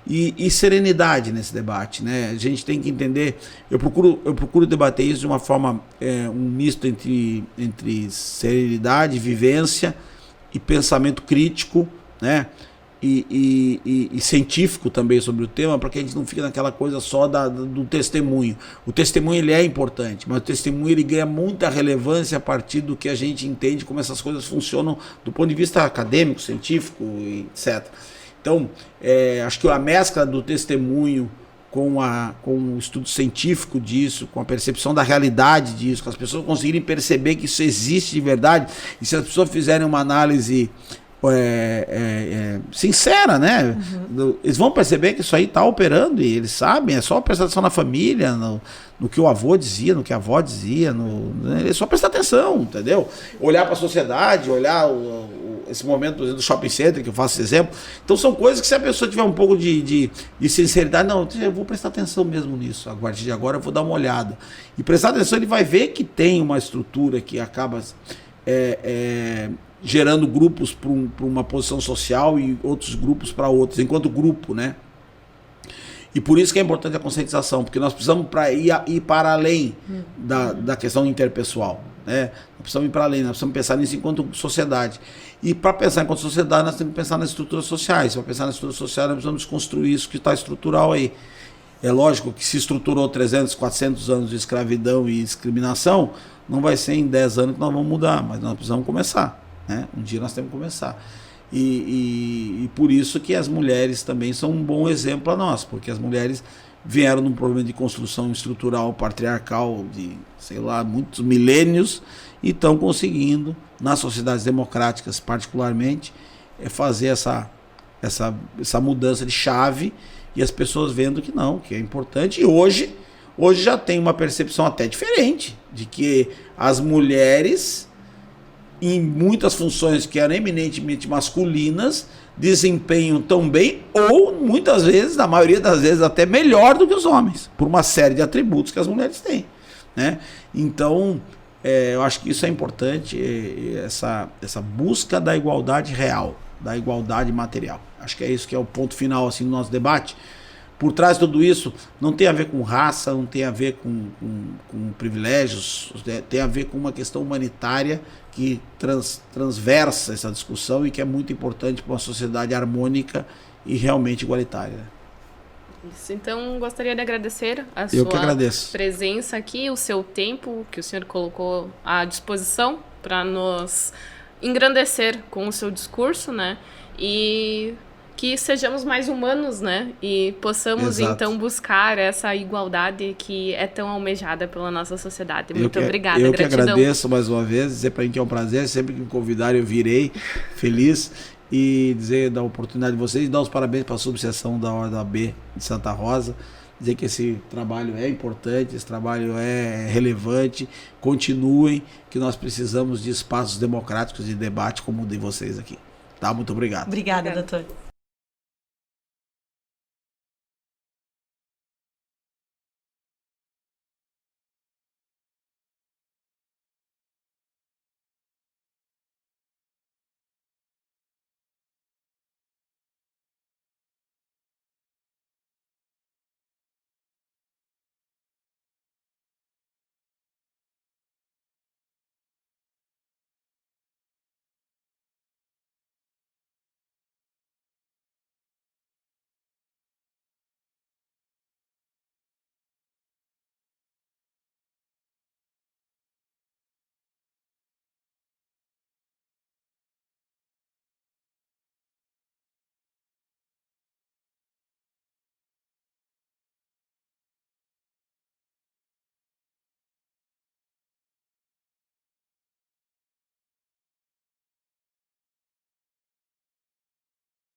e serenidade nesse debate, né? A gente tem que entender, eu procuro debater isso de uma forma, um misto entre serenidade, vivência e pensamento crítico, né? E científico também sobre o tema, para que a gente não fique naquela coisa só do testemunho. O testemunho ele é importante, mas o testemunho ele ganha muita relevância a partir do que a gente entende como essas coisas funcionam do ponto de vista acadêmico, científico, etc. Então, acho que a mescla do testemunho com o estudo científico disso, com a percepção da realidade disso, com as pessoas conseguirem perceber que isso existe de verdade, e se as pessoas fizerem uma análise sincera, né? Eles vão perceber que isso aí está operando e eles sabem, é só prestar atenção na família, no que o avô dizia, no que a avó dizia, é só prestar atenção, entendeu? Olhar para a sociedade, olhar esse momento, por exemplo, do shopping center, que eu faço esse exemplo. Então são coisas que se a pessoa tiver um pouco de sinceridade, não, eu vou prestar atenção mesmo nisso, a partir de agora eu vou dar uma olhada. E prestar atenção, ele vai ver que tem uma estrutura que acaba gerando grupos para uma posição social e outros grupos para outros, enquanto grupo, né? E por isso que é importante a conscientização, porque nós precisamos ir para além da questão interpessoal, né? Nós precisamos ir para além, nós precisamos pensar nisso enquanto sociedade. E para pensar enquanto sociedade, nós temos que pensar nas estruturas sociais. Para pensar nas estruturas sociais, nós precisamos construir isso que está estrutural aí. É lógico que se estruturou 300, 400 anos de escravidão e discriminação, não vai ser em 10 anos que nós vamos mudar, mas nós precisamos começar. Né? Um dia nós temos que começar. E por isso que as mulheres também são um bom exemplo para nós, porque as mulheres vieram num problema de construção estrutural patriarcal de, sei lá, muitos milênios e estão conseguindo, nas sociedades democráticas particularmente, fazer essa mudança de chave e as pessoas vendo que não, que é importante. E hoje já tem uma percepção até diferente de que as mulheres, em muitas funções que eram eminentemente masculinas, desempenham tão bem, ou muitas vezes, na maioria das vezes, até melhor do que os homens, por uma série de atributos que as mulheres têm, né? Então, eu acho que isso é importante, essa busca da igualdade real, da igualdade material. Acho que é isso que é o ponto final assim, do nosso debate. Por trás de tudo isso, não tem a ver com raça, não tem a ver com privilégios, tem a ver com uma questão humanitária que transversa essa discussão e que é muito importante para uma sociedade harmônica e realmente igualitária. Isso, então, gostaria de agradecer a sua presença aqui, o seu tempo que o senhor colocou à disposição para nos engrandecer com o seu discurso, né? E que sejamos mais humanos, né? E possamos, Exato. então, buscar essa igualdade que é tão almejada pela nossa sociedade. Muito obrigada, eu gratidão. que agradeço mais uma vez, dizer para mim que é um prazer, sempre que me convidarem eu virei feliz, e dizer da oportunidade de vocês, dar os parabéns para a subseção da Ordem AB de Santa Rosa, dizer que esse trabalho é importante, esse trabalho é relevante, continuem, que nós precisamos de espaços democráticos de debate como o de vocês aqui. Tá? Muito obrigado. Obrigada, doutor.